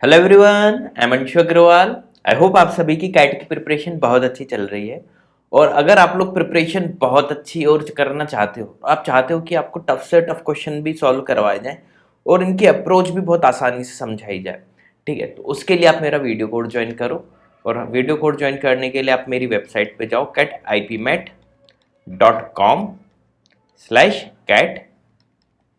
Hello everyone, I am Anshu Agarwal. I hope आप सभी की कैट की प्रिपरेशन बहुत अच्छी चल रही है। और अगर आप लोग प्रिपरेशन बहुत अच्छी और करना चाहते हो, आप चाहते हो कि आपको टफ से टफ क्वेश्चन भी सॉल्व करवाए जाएं और इनकी अप्रोच भी बहुत आसानी से समझाई जाए, ठीक है, तो उसके लिए आप मेरा वीडियो कोड ज्वाइन करो। और वीडियो कोड ज्वाइन करने के लिए आप मेरी वेबसाइट पे जाओ catipmet.com/cat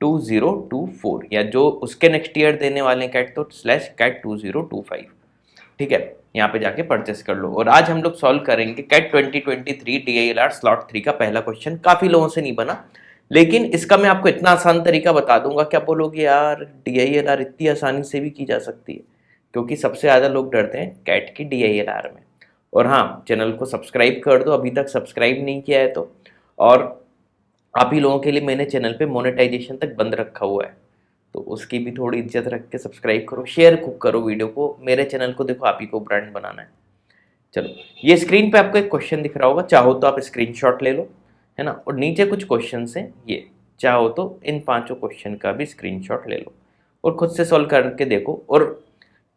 2024, या जो उसके नेक्स्ट ईयर देने वाले हैं कैट तो /cat 2025, ठीक है। यहाँ पे जाके परचेस कर लो। और आज हम लोग सॉल्व करेंगे कैट 2023 DILR स्लॉट 3 का पहला क्वेश्चन। काफी लोगों से नहीं बना, लेकिन इसका मैं आपको इतना आसान तरीका बता दूंगा, क्या बोलोगे यार DILR इतनी आसानी से भी की जा सकती है, क्योंकि सबसे ज्यादा लोग डरते हैं कैट की DILR में। और हाँ, चैनल को सब्सक्राइब कर दो अभी तक सब्सक्राइब नहीं किया है तो। और आप ही लोगों के लिए मैंने चैनल पे मोनेटाइजेशन तक बंद रखा हुआ है, तो उसकी भी थोड़ी इज्जत रख के सब्सक्राइब करो, शेयर करो वीडियो को। मेरे चैनल को देखो, आप ही को ब्रांड बनाना है। चलो, ये स्क्रीन पे आपको एक क्वेश्चन दिख रहा होगा, चाहो तो आप स्क्रीनशॉट ले लो, है ना। और नीचे कुछ क्वेश्चन हैं, ये चाहो तो इन 5 क्वेश्चन का भी स्क्रीनशॉट ले लो और खुद से सॉल्व करके देखो। और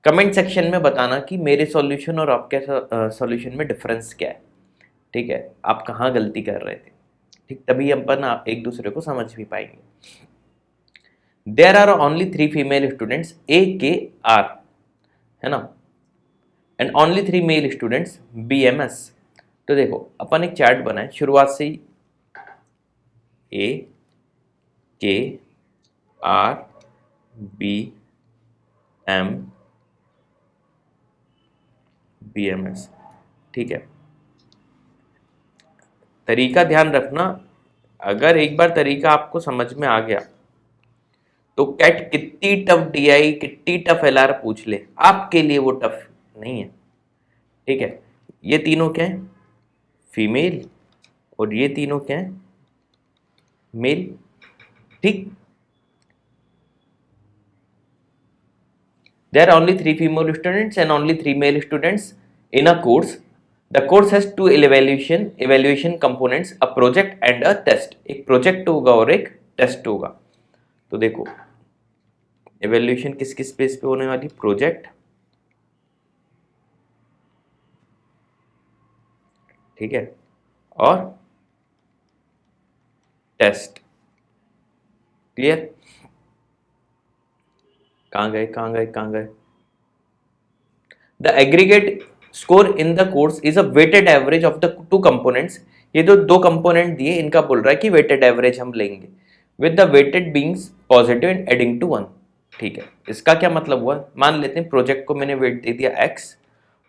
कमेंट सेक्शन में बताना कि मेरे सॉल्यूशन और आपके सॉल्यूशन में डिफरेंस क्या है, ठीक है, आप कहाँ गलती कर रहे थे, ठीक, तभी अपन एक दूसरे को समझ भी पाएंगे। There are only 3 female students AKR, है ना, and only 3 male students BMS। तो देखो, अपन एक चार्ट बनाए शुरुआत से ही, AKR BMS, ठीक है। तरीका ध्यान रखना, अगर एक बार तरीका आपको समझ में आ गया तो कैट कितनी टफ DI कितनी टफ LR पूछ ले, आपके लिए वो टफ नहीं है, ठीक है। ये तीनों क्या है, फीमेल, और ये तीनों क्या है, मेल, ठीक। There are only 3 female students and only 3 male students in a course. The course has 2 evaluation components, a project and a test. एक प्रोजेक्ट होगा और एक टेस्ट होगा। तो देखो, एवेल्यूएशन किस किस बेस पे होने वाली, प्रोजेक्ट, ठीक है, और टेस्ट। क्लियर? कहाँ गए? The aggregate score in the course is a weighted average of the 2 components. ये जो 2 कंपोनेंट दिए, इनका बोल रहा है कि वेटेड एवरेज हम लेंगे, with the weighted beings positive and adding to 1, ठीक है। इसका क्या मतलब हुआ, मान लेते हैं प्रोजेक्ट को मैंने वेट दे दिया x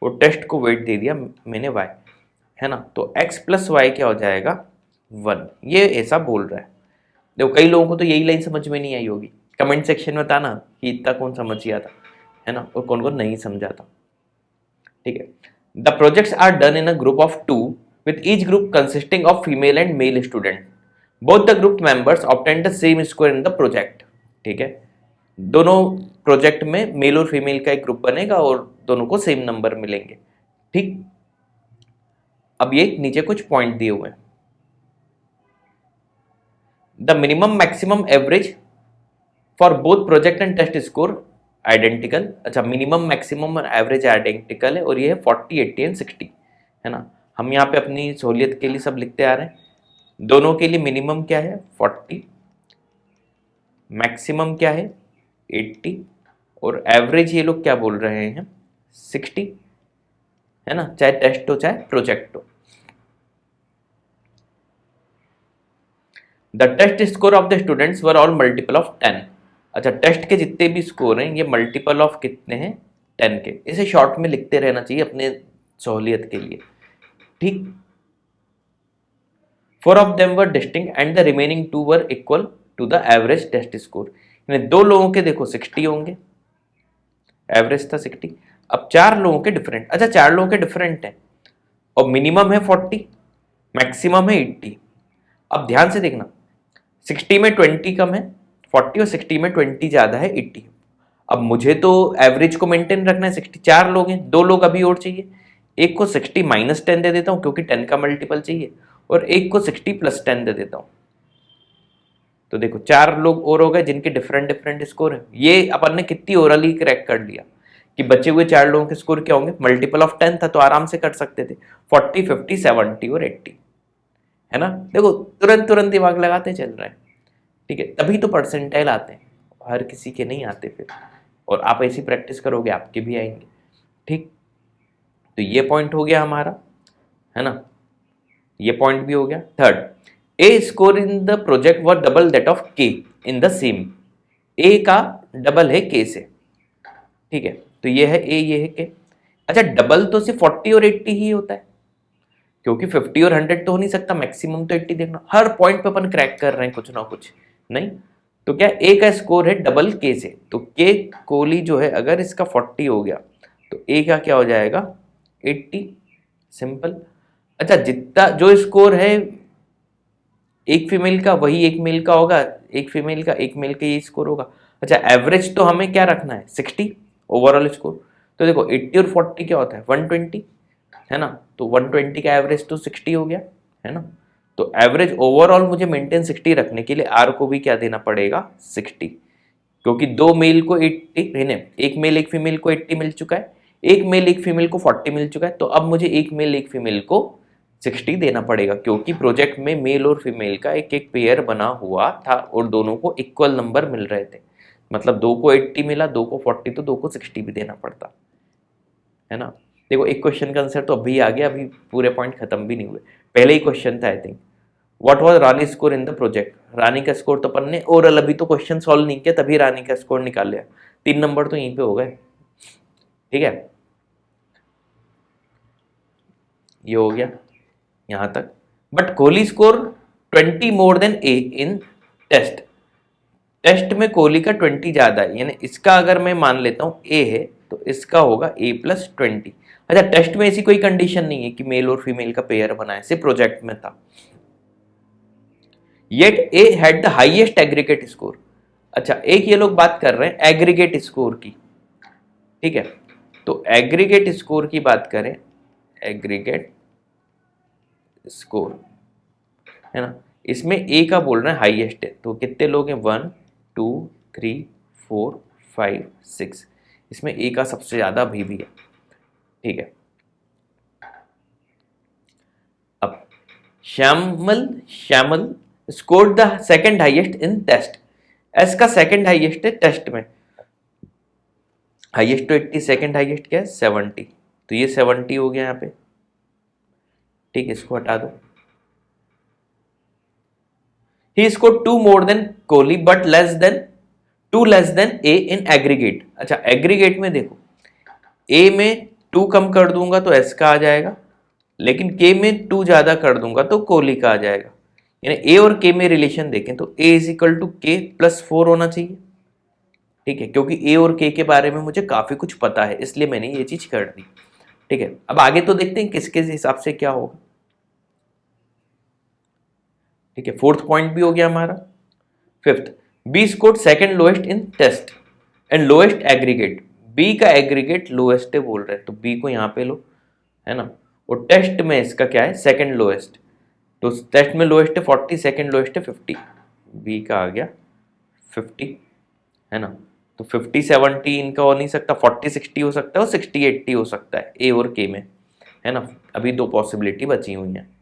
और टेस्ट को वेट दे दिया मैंने y, है ना, तो x + y क्या हो जाएगा 1, ये ऐसा बोल रहा है। देखो, कई लोगों को तो यही लाइन समझ में नहीं आई होगी, कमेंट सेक्शन में बताना कि इतना कौन समझ गया था, है ना, और कौन कौन नहीं समझा था, ठीक है। The projects are done in a group of 2 with each group consisting of female and male student. Both the group members obtained the same score in the project, ठीक है। दोनों प्रोजेक्ट में मेल और फीमेल का एक group बनेगा और दोनों को सेम नंबर मिलेंगे, ठीक। अब ये नीचे कुछ पॉइंट दिए हुए हैं। The minimum maximum average for both project and test score identical. अच्छा, मिनिमम मैक्सिमम और एवरेज आइडेंटिकल है, और ये है 40, 80 एंड 60, है ना। हम यहाँ पे अपनी सहूलियत के लिए सब लिखते आ रहे हैं। दोनों के लिए मिनिमम क्या है 40, मैक्सिमम क्या है 80, और एवरेज ये लोग क्या बोल रहे हैं 60, है ना, चाहे टेस्ट हो चाहे प्रोजेक्ट हो। The test score of the students were all multiple of 10। अच्छा, टेस्ट के जितने भी स्कोर हैं ये मल्टीपल ऑफ कितने हैं 10 के। इसे शॉर्ट में लिखते रहना चाहिए अपने सहूलियत के लिए, ठीक। 4 of them were distinct and the remaining 2 were equal to the average test score। यानी 2 लोगों के देखो 60 होंगे, एवरेज था 60। अब 4 लोगों के डिफरेंट, अच्छा 4 लोगों के डिफरेंट है और मिनिमम है 40, मैक्सिमम है 80। अब ध्यान से देखना, 60 में 20 कम है 40 और 60 में 20 ज्यादा है 80। अब मुझे तो एवरेज को मेंटेन रखना है, 60, 4 लोग हैं, 2 लोग अभी और चाहिए। एक को 60 - 10 दे देता हूं क्योंकि 10 का मल्टीपल चाहिए, और एक को 60 + 10 दे देता हूं। तो देखो 4 लोग और हो गए जिनके डिफरेंट स्कोर है। ये अपन ने कितनी ओरली क्रैक कर लिया कि बचे हुए 4 लोगों के स्कोर क्या होंगे, मल्टीपल ऑफ 10 था तो आराम से कर सकते थे, 40, 50, 70 और 80, है ना। देखो तुरंत तुरंत दिमाग लगाते चल रहे हैं, ठीक है, तभी तो परसेंटाइल आते हैं, हर किसी के नहीं आते फिर, और आप ऐसी प्रैक्टिस करोगे आपके भी आएंगे, ठीक। तो ये पॉइंट हो गया हमारा, है ना, ये पॉइंट भी हो गया। Third, A score in the project were double that of के इन द सेम, ए का डबल है के से, ठीक है, तो ये है ए, ये है के। अच्छा डबल तो सिर्फ 40 और 80 ही होता है, क्योंकि 50 और 100 तो हो नहीं सकता, मैक्सिमम तो 80 देखना, हर पॉइंट पे अपन क्रैक कर रहे हैं कुछ ना कुछ, नहीं तो क्या ए का स्कोर है डबल के से, तो के कोहली जो है अगर इसका 40 हो गया तो ए का क्या हो जाएगा 80, सिंपल। अच्छा जितना जो स्कोर है एक फीमेल का वही एक मेल का होगा, एक फीमेल का एक मेल का ये स्कोर होगा। अच्छा एवरेज तो हमें क्या रखना है 60 ओवरऑल स्कोर, तो देखो 80 और 40 क्या होता है 120, है ना, तो 120 का एवरेज तो 60 हो गया, है ना, तो एवरेज ओवरऑल मुझे मेंटेन 60 रखने के लिए आर को भी क्या देना पड़ेगा 60, क्योंकि दो मेल को 80, एक मेल एक फीमेल को 80 मिल चुका है, एक मेल एक फीमेल को 40 मिल चुका है, तो अब मुझे एक मेल एक फीमेल को 60 देना पड़ेगा, क्योंकि प्रोजेक्ट में मेल और फीमेल का एक एक पेयर बना हुआ था और दोनों को इक्वल नंबर मिल रहे थे, मतलब दो को 80 मिला, दो को 40, तो दो को 60 भी देना पड़ता, है ना। देखो एक क्वेश्चन का आंसर तो अभी आ गया, अभी पूरे पॉइंट खत्म भी नहीं हुए, पहले ही क्वेश्चन था I think, what was Rani score in the project, Rani का स्कोर तो अपन ने ओरल अभी तो क्वेश्चन सॉल्व नहीं किया तभी रानी का स्कोर निकाल लिया, 3 नंबर तो यहीं पे हो गए, ठीक है, ये हो गया यहां तक। But Kohli score 20 more than A in test, test में कोहली का 20 ज्यादा है, यानी इसका अगर मैं मान लेता हूं ए है तो इसका होगा ए प्लस 20। अच्छा टेस्ट में ऐसी कोई कंडीशन नहीं है कि मेल और फीमेल का पेयर बना है, सिर्फ प्रोजेक्ट में था। Yet a had the highest aggregate score, अच्छा एक ये लोग बात कर रहे हैं एग्रीगेट स्कोर की, ठीक है, तो एग्रीगेट स्कोर की बात करें, एग्रीगेट स्कोर, है ना, इसमें ए का बोल रहे हैं हाईएस्ट है, तो कितने लोग हैं 1 2 3 4 5 6, इसमें ए का सबसे ज्यादा अभी भी है, ठीक है। अब Shyamal Shyamal scored the second highest in test, S का सेकंड हाईएस्ट है टेस्ट में, हाईएस्ट तो 80, सेकंड हाईएस्ट क्या है 70, तो ये 70 हो गया यहाँ पे, ठीक है, इसको हटा दो। He scored 2 more than Kohli but less then 2 less than A in aggregate, अच्छा एग्रीगेट में देखो ए में 2 कम कर दूंगा तो एस का आ जाएगा, लेकिन के में 2 ज्यादा कर दूंगा तो कोहली का आ जाएगा, यानी ए और के में रिलेशन देखें तो ए इज इक्वल टू के प्लस 4 होना चाहिए, ठीक है, क्योंकि ए और के बारे में मुझे काफी कुछ पता है इसलिए मैंने ये चीज कर दी, ठीक है। अब आगे तो देखते हैं किसके हिसाब से क्या होगा, ठीक है, फोर्थ पॉइंट भी हो गया हमारा। Fifth, B scored second lowest in test and lowest aggregate, B का एग्रीगेट लोएस्ट है बोल रहे हैं तो बी को यहां पे लो, है ना, और टेस्ट में इसका क्या है सेकंड लोएस्ट, तो टेस्ट में लोएस्ट है 40, सेकंड लोएस्ट है 50, बी का आ गया 50, है ना, तो 50 70 इनका हो नहीं सकता, 40 60 हो सकता है और 60 80 हो सकता है ए और के में, है ना, अभी 2 पॉसिबिलिटी बची हुई हैं।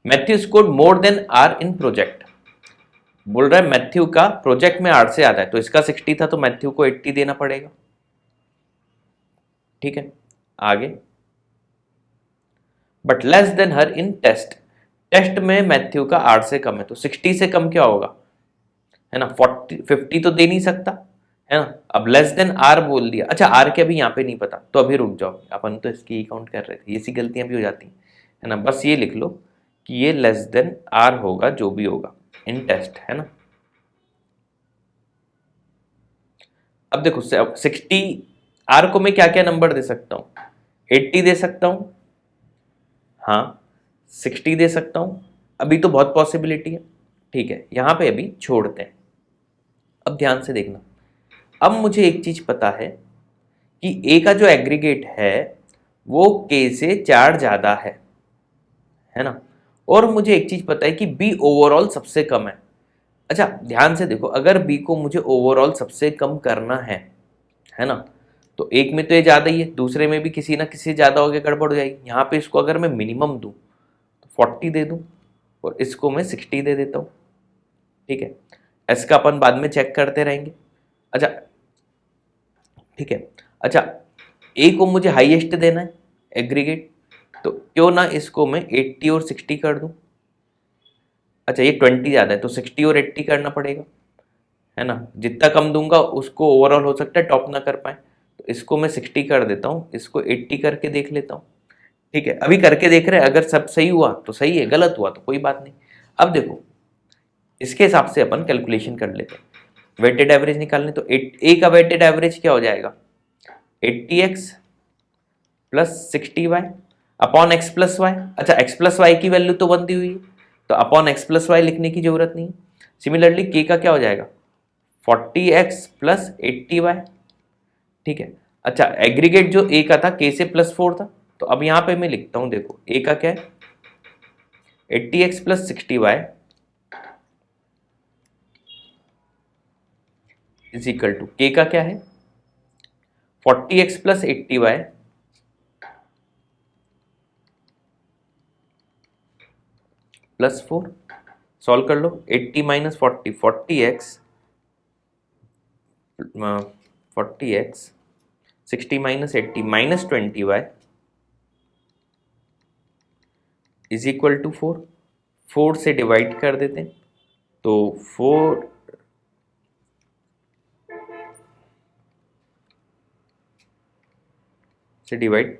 Matthew scored more than R in project, बोल रहा है मैथ्यू का प्रोजेक्ट में आर से आता है, तो इसका 60 था तो मैथ्यू को 80 देना पड़ेगा, ठीक है, आगे। But less than her in test, test में मैथ्यू का आर से कम है तो 60 से कम क्या होगा, है ना, 40 50 तो दे नहीं सकता, है ना, अब लेस देन आर बोल दिया, अच्छा आर के अभी यहाँ पे नहीं पता तो अभी रुक जाओ, अपन तो इसकी काउंट कर रहे थे, ऐसी गलतियां भी हो जाती है ना, बस ये लिख लो कि ये लेस देन आर होगा जो भी होगा इन टेस्ट, है ना। अब देखो 60 आर को मैं क्या क्या नंबर दे सकता हूं, 80 दे सकता हूं, हाँ 60 दे सकता हूं, अभी तो बहुत पॉसिबिलिटी है, ठीक है, यहां पे अभी छोड़ते हैं। अब ध्यान से देखना, अब मुझे एक चीज पता है कि ए का जो एग्रीगेट है वो के से 4 ज्यादा है ना, और मुझे एक चीज पता है कि बी ओवरऑल सबसे कम है, अच्छा ध्यान से देखो, अगर बी को मुझे ओवरऑल सबसे कम करना है ना, तो एक में तो ये ज़्यादा ही है, दूसरे में भी किसी ना किसी ज़्यादा हो गया, गड़बड़ हो जाएगी। यहाँ पे इसको अगर मैं मिनिमम दूँ तो 40 दे दूँ और इसको मैं 60 दे देता हूँ। ठीक है, एस का अपन बाद में चेक करते रहेंगे। अच्छा ठीक है, अच्छा ए को मुझे हाईएस्ट देना है एग्रीगेट, तो क्यों ना इसको मैं 80 और 60 कर दूं। अच्छा ये 20 ज़्यादा है तो 60 और 80 करना पड़ेगा, है ना। जितना कम दूंगा उसको ओवरऑल हो सकता है टॉप ना कर पाए, तो इसको मैं 60 कर देता हूँ, इसको 80 करके देख लेता हूँ। ठीक है, अभी करके देख रहे हैं, अगर सब सही हुआ तो सही है, गलत हुआ तो कोई बात नहीं। अब देखो इसके हिसाब से अपन कैलकुलेशन कर लेते हैं, वेटेड एवरेज निकालने, तो ए का वेटेड एवरेज क्या हो जाएगा, 80x plus 60y upon x plus y. अच्छा एक्स प्लस वाई की वैल्यू तो 1 दी हुई है, तो अपॉन एक्स प्लस वाई लिखने की जरूरत नहीं है। सिमिलरली के का क्या हो जाएगा, 40x प्लस 80y। ठीक है, अच्छा एग्रीगेट जो ए का था के से +4 था, तो अब यहाँ पे मैं लिखता हूँ, देखो ए का क्या है 80x plus 60y is equal to के का क्या है 40x प्लस 80y +4। सॉल्व कर लो, 80 minus 40, 40x 60 minus 80 minus 20y is equal to 4। 4 से डिवाइड कर देते हैं, तो 4 से divide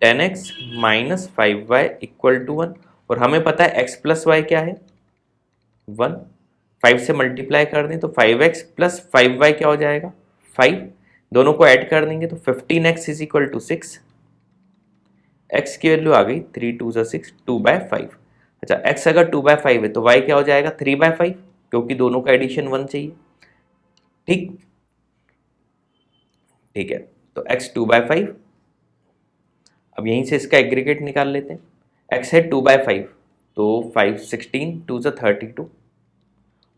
10x minus 5y equal to 1, और हमें पता है x प्लस वाई क्या है 1। 5 से मल्टीप्लाई कर दें तो 5x प्लस 5y क्या हो जाएगा 5, दोनों को ऐड कर देंगे तो 15x is equal to 6। x की वैल्यू आ गई 3 2 6, 2/5। अच्छा x अगर 2/5 है तो y क्या हो जाएगा 3/5, क्योंकि दोनों का एडिशन 1 चाहिए। ठीक ठीक है, तो x 2/5। अब यहीं से इसका एग्रीगेट निकाल लेते हैं, x है 2/5 तो 5 16 2 32,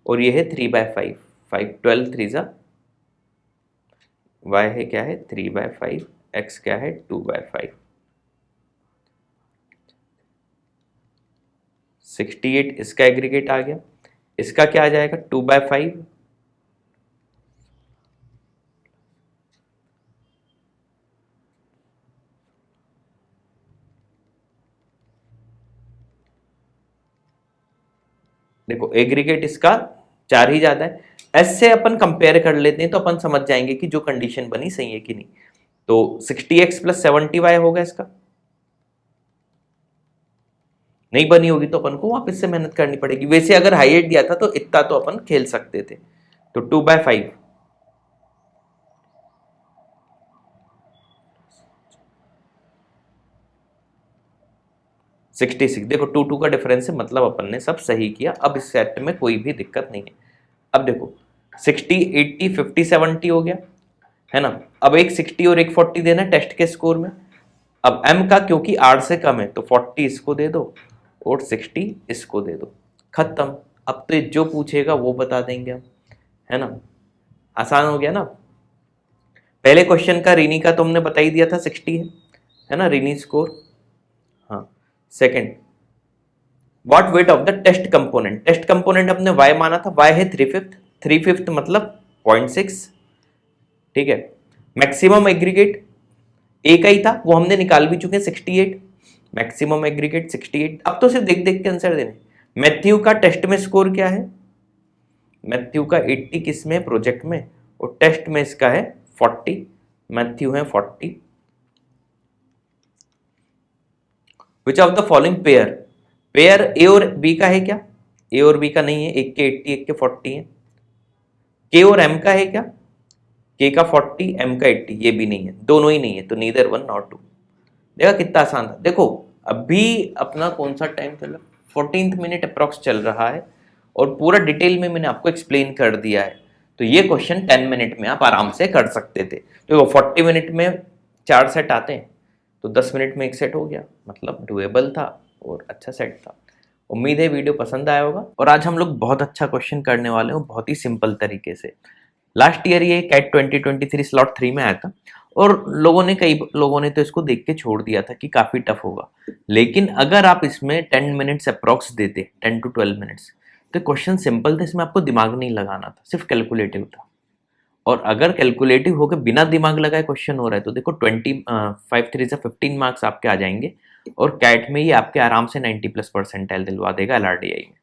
और ये है 3/5 5 12 3 y है क्या है 3/5, x क्या है 2/5। 68 इसका एग्रीगेट आ गया, इसका क्या आ जाएगा 2/5 देखो एग्रीगेट इसका 4 ही ज्यादा है। एस से अपन कंपेयर कर लेते हैं तो अपन समझ जाएंगे कि जो कंडीशन बनी सही है कि नहीं। तो 60x प्लस 70y होगा, इसका नहीं बनी होगी तो अपन को वापस से मेहनत करनी पड़ेगी। वैसे अगर हाईएट दिया था तो इतना तो अपन खेल सकते थे, तो 2/5 66। देखो 2 2 का डिफरेंस है, मतलब अपन ने सब सही किया। अब इस सेट में कोई भी दिक्कत नहीं है। अब देखो 60 80 50 70 हो गया, है ना। अब एक 60 और एक 40 देना है टेस्ट के स्कोर में। अब m का क्योंकि r से कम है तो 40 इसको दे दो और 60 इसको दे दो, खत्म। अब तो जो पूछेगा वो बता देंगे हम, है ना। आसान हो गया ना। पहले क्वेश्चन का रीनी का तुमने बता ही दिया था 60 है ना रीनी स्कोर। हाँ second, what weight of the test component, test component अपने y माना था, y है 3/5, 3/5 मतलब 0.6। ठीक है, मैक्सिमम एग्रीगेट ए का ही था वो हमने निकाल भी चुके हैं 68, मैक्सिमम एग्रीगेट 68। अब तो सिर्फ देख देख के आंसर देने। मैथ्यू का टेस्ट में स्कोर क्या है, मैथ्यू का 80 किस में प्रोजेक्ट में, और टेस्ट में इसका है 40, मैथ्यू है 40। Which of the following pair, pair A और बी का है क्या, ए और बी का नहीं है, एक के 80 एक के 40 है। के और एम का है क्या, के का 40 एम का 80, ये भी नहीं है, दोनों ही नहीं है, तो नीदर 1 नॉट 2। देखा कितना आसान था। देखो अभी अपना कौन सा टाइम चल रहा, 14th मिनट अप्रॉक्स चल रहा है, और पूरा डिटेल में मैंने आपको एक्सप्लेन कर दिया है। तो ये क्वेश्चन 10 मिनट में आप आराम से कर सकते थे। तो 40 मिनट में 4 सेट आते हैं, तो 10 मिनट में एक सेट हो गया, मतलब डुएबल था और अच्छा सेट था। उम्मीद है वीडियो पसंद आया होगा। और आज हम लोग बहुत अच्छा क्वेश्चन करने वाले हैं, बहुत ही सिंपल तरीके से। लास्ट ईयर ये कैट 2023 स्लॉट 3 में आया था और कई लोगों ने तो इसको देख के छोड़ दिया था कि काफी टफ होगा, लेकिन अगर आप इसमें 10 मिनट्स अप्रॉक्स देते, 10 to 12 मिनट्स, तो क्वेश्चन सिंपल था, इसमें आपको दिमाग नहीं लगाना था, सिर्फ कैलकुलेटिव था। और अगर कैलकुलेटिव होकर बिना दिमाग लगाए क्वेश्चन हो रहा है तो देखो 5 3 से 15 मार्क्स आपके आ जाएंगे और कैट में ये आपके आराम से 90+% दिलवा देगा LRDI में,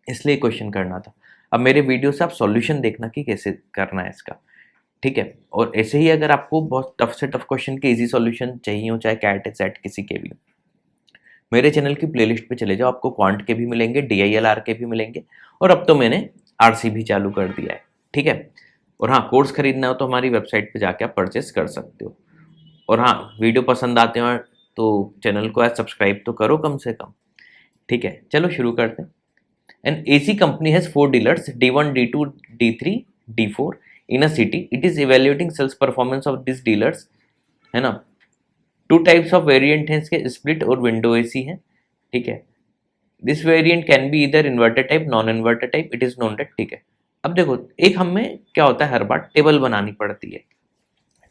इसलिए क्वेश्चन करना था। अब मेरे वीडियो से आप सॉल्यूशन देखना कि कैसे करना है इसका, ठीक है। और ऐसे ही अगर आपको बहुत टफ से टफ क्वेश्चन के इजी सॉल्यूशन चाहिए हो, चाहे कैट सेट किसी के भी, मेरे चैनल की प्लेलिस्ट पे चले जाओ, आपको क्वांट के भी मिलेंगे, DILR के भी मिलेंगे, और अब तो मैंने RC भी चालू कर दिया है, ठीक है। और हाँ, कोर्स खरीदना हो तो हमारी वेबसाइट पे जाके आप परचेस कर सकते हो। और हाँ, वीडियो पसंद आते हो तो चैनल को सब्सक्राइब तो करो कम से कम, ठीक है। चलो शुरू करते हैं। An AC company has 4 dealers D1, D2, D3, D4 in a city. It is evaluating sales performance of these dealers, है ना। 2 टाइप्स ऑफ वेरिएंट हैं इसके, स्प्लिट और विंडो AC है, ठीक है। दिस वेरिएंट कैन बी इधर inverter type, non inverter type, it is known that, ठीक है। अब देखो, एक हमें क्या होता है, हर बार टेबल बनानी पड़ती है,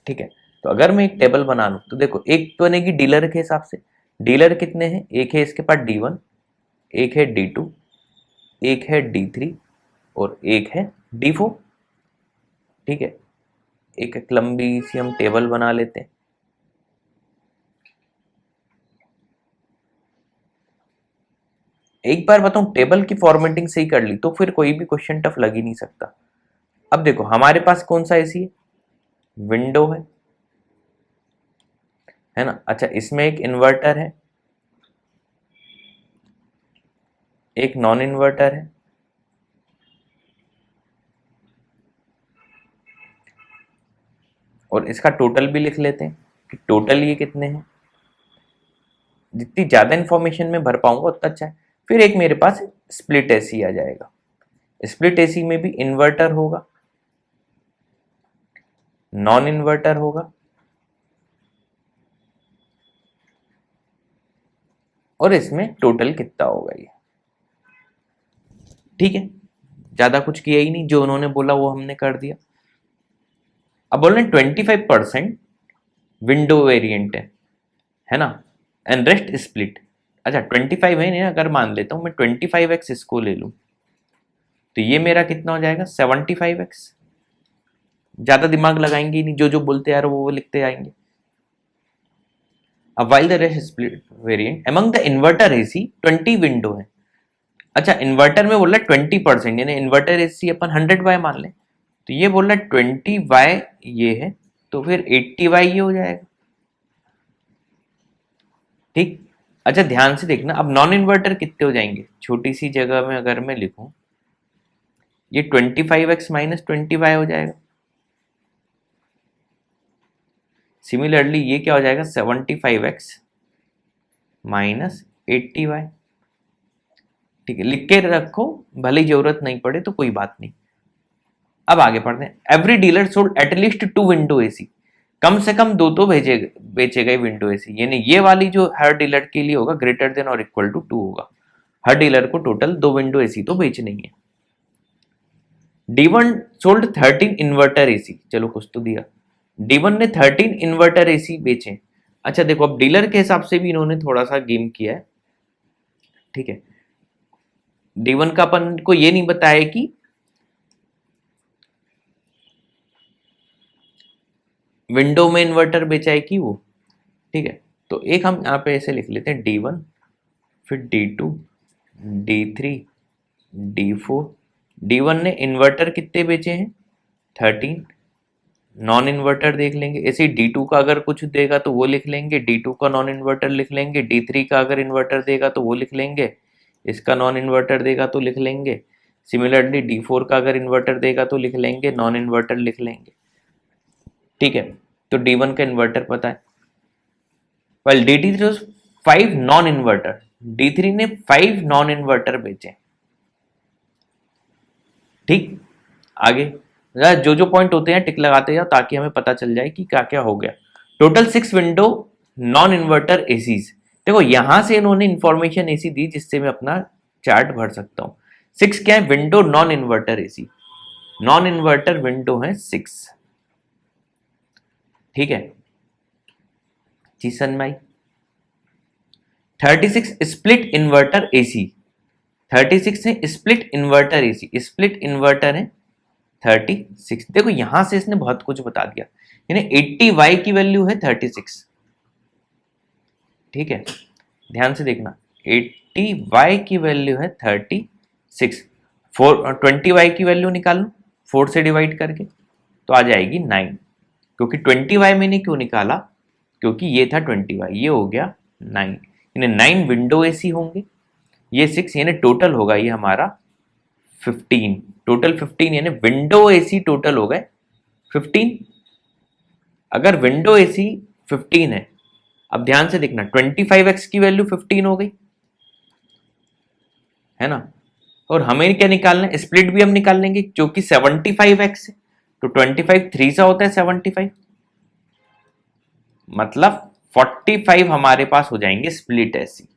ठीक है। तो अगर मैं एक टेबल बना लूँ तो देखो, एक तो बनेगी डीलर के हिसाब से। डीलर कितने हैं, एक है इसके पास D1, एक है D2, एक है D3 और एक है D4, ठीक है। एक लंबी सी हम टेबल बना लेते हैं। एक बार बताऊं, टेबल की फॉर्मेटिंग सही कर ली तो फिर कोई भी क्वेश्चन टफ लग ही नहीं सकता। अब देखो, हमारे पास कौन सा एसी है, विंडो है ना। अच्छा, इसमें एक इन्वर्टर है, एक नॉन इन्वर्टर है, और इसका टोटल भी लिख लेते हैं कि टोटल ये कितने हैं। जितनी ज्यादा इंफॉर्मेशन में भर पाऊंगा उतना अच्छा है। फिर एक मेरे पास स्प्लिट एसी आ जाएगा। स्प्लिट एसी में भी इन्वर्टर होगा, नॉन इन्वर्टर होगा, और इसमें टोटल कितना होगा ये, ठीक है। ज्यादा कुछ किया ही नहीं, जो उन्होंने बोला वो हमने कर दिया। अब बोल रहे 25% विंडो वेरिएंट है ना, एंड रेस्ट स्प्लिट। अच्छा, 25 है ना, अगर मान लेता हूं मैं 25x इसको ले लूं तो ये मेरा कितना हो जाएगा, 75x। ज्यादा दिमाग लगाएंगे नहीं, जो जो बोलते यार वो लिखते जाएंगे। अब while the rest split variant among the inverter AC 20 window है। अच्छा, इन्वर्टर में बोल रहा है 20%, यानी इन्वर्टर एसी अपन 100Y मान लें, तो ये बोल रहा है 20Y ये है, तो फिर 80Y ये हो जाएगा, ठीक। अच्छा, ध्यान से देखना, अब नॉन इन्वर्टर कितने हो जाएंगे, छोटी सी जगह में अगर मैं लिखूं, ये 25x माइनस 20y हो जाएगा। सिमिलरली ये क्या हो जाएगा, 75x माइनस 80y, ठीक है। लिख के रखो, भले ही जरूरत नहीं पड़े तो कोई बात नहीं। अब आगे पढ़ते हैं। Every dealer sold at least 2 window AC, कम से कम दो बेचे गए विंडो एसी, यानी ये वाली जो हर डीलर के लिए होगा ग्रेटर देन और इक्वल टू 2 होगा। हर डीलर को टोटल 2 विंडो एसी तो बेचनी है। D1 सोल्ड 13 इन्वर्टर एसी, चलो कुछ तो दिया। D1 ने 13 इन्वर्टर एसी बेचे। अच्छा देखो, अब डीलर के हिसाब से भी इन्होंने थोड़ा सा गेम किया है, ठीक है। D1 का अपन को ये नहीं बताया कि विंडो में इन्वर्टर बेचा है कि वो, ठीक है। तो एक हम यहाँ पे ऐसे लिख लेते हैं, D1 फिर D2 D3 D4। D1 ने इन्वर्टर कितने बेचे हैं, 13। नॉन इन्वर्टर देख लेंगे, ऐसे D2 का अगर कुछ देगा तो वो लिख लेंगे, D2 का नॉन इन्वर्टर लिख लेंगे, D3 का अगर इन्वर्टर देगा तो वो लिख लेंगे, इसका नॉन इन्वर्टर देगा तो लिख लेंगे। सिमिलरली D4 का अगर इन्वर्टर देगा तो लिख लेंगे, नॉन इन्वर्टर लिख लेंगे, ठीक है। तो D1 का इन्वर्टर पता है। Well D3 5 non inverter, D3 ने 5 नॉन इन्वर्टर बेचे, ठीक। आगे जो जो पॉइंट होते हैं टिक लगाते जाओ ताकि हमें पता चल जाए कि क्या क्या हो गया। Total 6 window non inverter ACs, देखो यहां से इन्होंने इंफॉर्मेशन ऐसी दी जिससे मैं अपना चार्ट भर सकता हूं। 6 क्या है? Window non inverter AC, non inverter window है 6। ठीक है जी सनमाई। 36 स्प्लिट इन्वर्टर एसी, 36 है split inverter AC, split inverter है 36। देखो यहां से इसने बहुत कुछ बता दिया, यानी 80 वाई की वैल्यू है 36। ठीक है ध्यान से देखना, 80 वाई की वैल्यू है 36। 20 वाई की वैल्यू निकाल लो 4 से डिवाइड करके, तो आ जाएगी 9। क्योंकि 20 वाई मैंने क्यों निकाला? क्योंकि ये था 20 वाई, ये हो गया 9, यानी 9 विंडो एसी होंगे। ये 6 यानी टोटल होगा ये हमारा 15, टोटल 15 यानी विंडो एसी टोटल हो गए 15। अगर विंडो एसी 15 है, अब ध्यान से देखना 25x की वैल्यू 15 हो गई है ना, और हमें क्या निकालना है? स्प्लिट भी हम निकाल लेंगे जो कि 75x है, तो 25 3 सा होता है 75, मतलब 45 हमारे पास हो जाएंगे स्प्लिट एसी।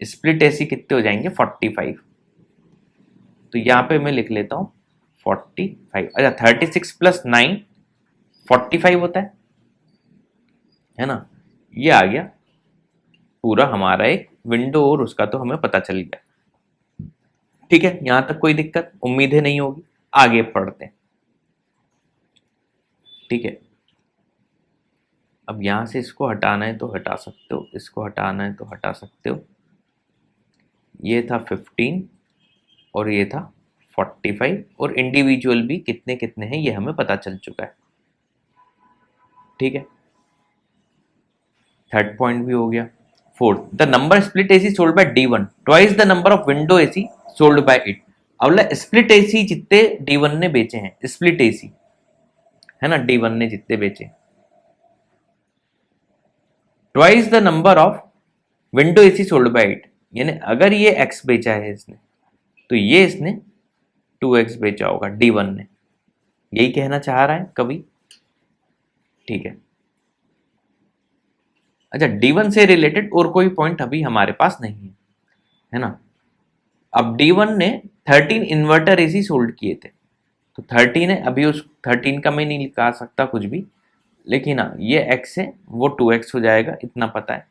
स्प्लिट एसी कितने हो जाएंगे? 45। तो यहां पे मैं लिख लेता हूं 45। अच्छा 36 प्लस 9 45 होता है ना, ये आ गया पूरा हमारा एक विंडो, और उसका तो हमें पता चल गया। ठीक है यहां तक कोई दिक्कत उम्मीदें नहीं होगी, आगे पढ़ते हैं। ठीक है अब यहां से इसको हटाना है तो हटा सकते हो, इसको हटाना है तो हटा सकते हो। ये था 15 और ये था 45, और इंडिविजुअल भी कितने कितने हैं ये हमें पता चल चुका है। ठीक है थर्ड पॉइंट भी हो गया। Fourth, the number split AC sold by D1 twice the number of window AC sold by it. अब स्प्लिट एसी जितने D1 ने बेचे हैं, स्प्लिट एसी है ना, D1 ने जितने बेचे twice the number of window AC sold by it, यानी अगर ये x बेचा है इसने, तो ये इसने 2x बेचा होगा D1 ने, यही कहना चाह रहा है कवि। ठीक है अच्छा D1 से रिलेटेड और कोई पॉइंट अभी हमारे पास नहीं है ना। अब D1 ने 13 इन्वर्टर एसी सोल्ड किए थे, तो 13 है, अभी उस 13 का मैं नहीं निकाल सकता कुछ भी, लेकिन हाँ ये x है वो 2x हो जाएगा, इतना पता है।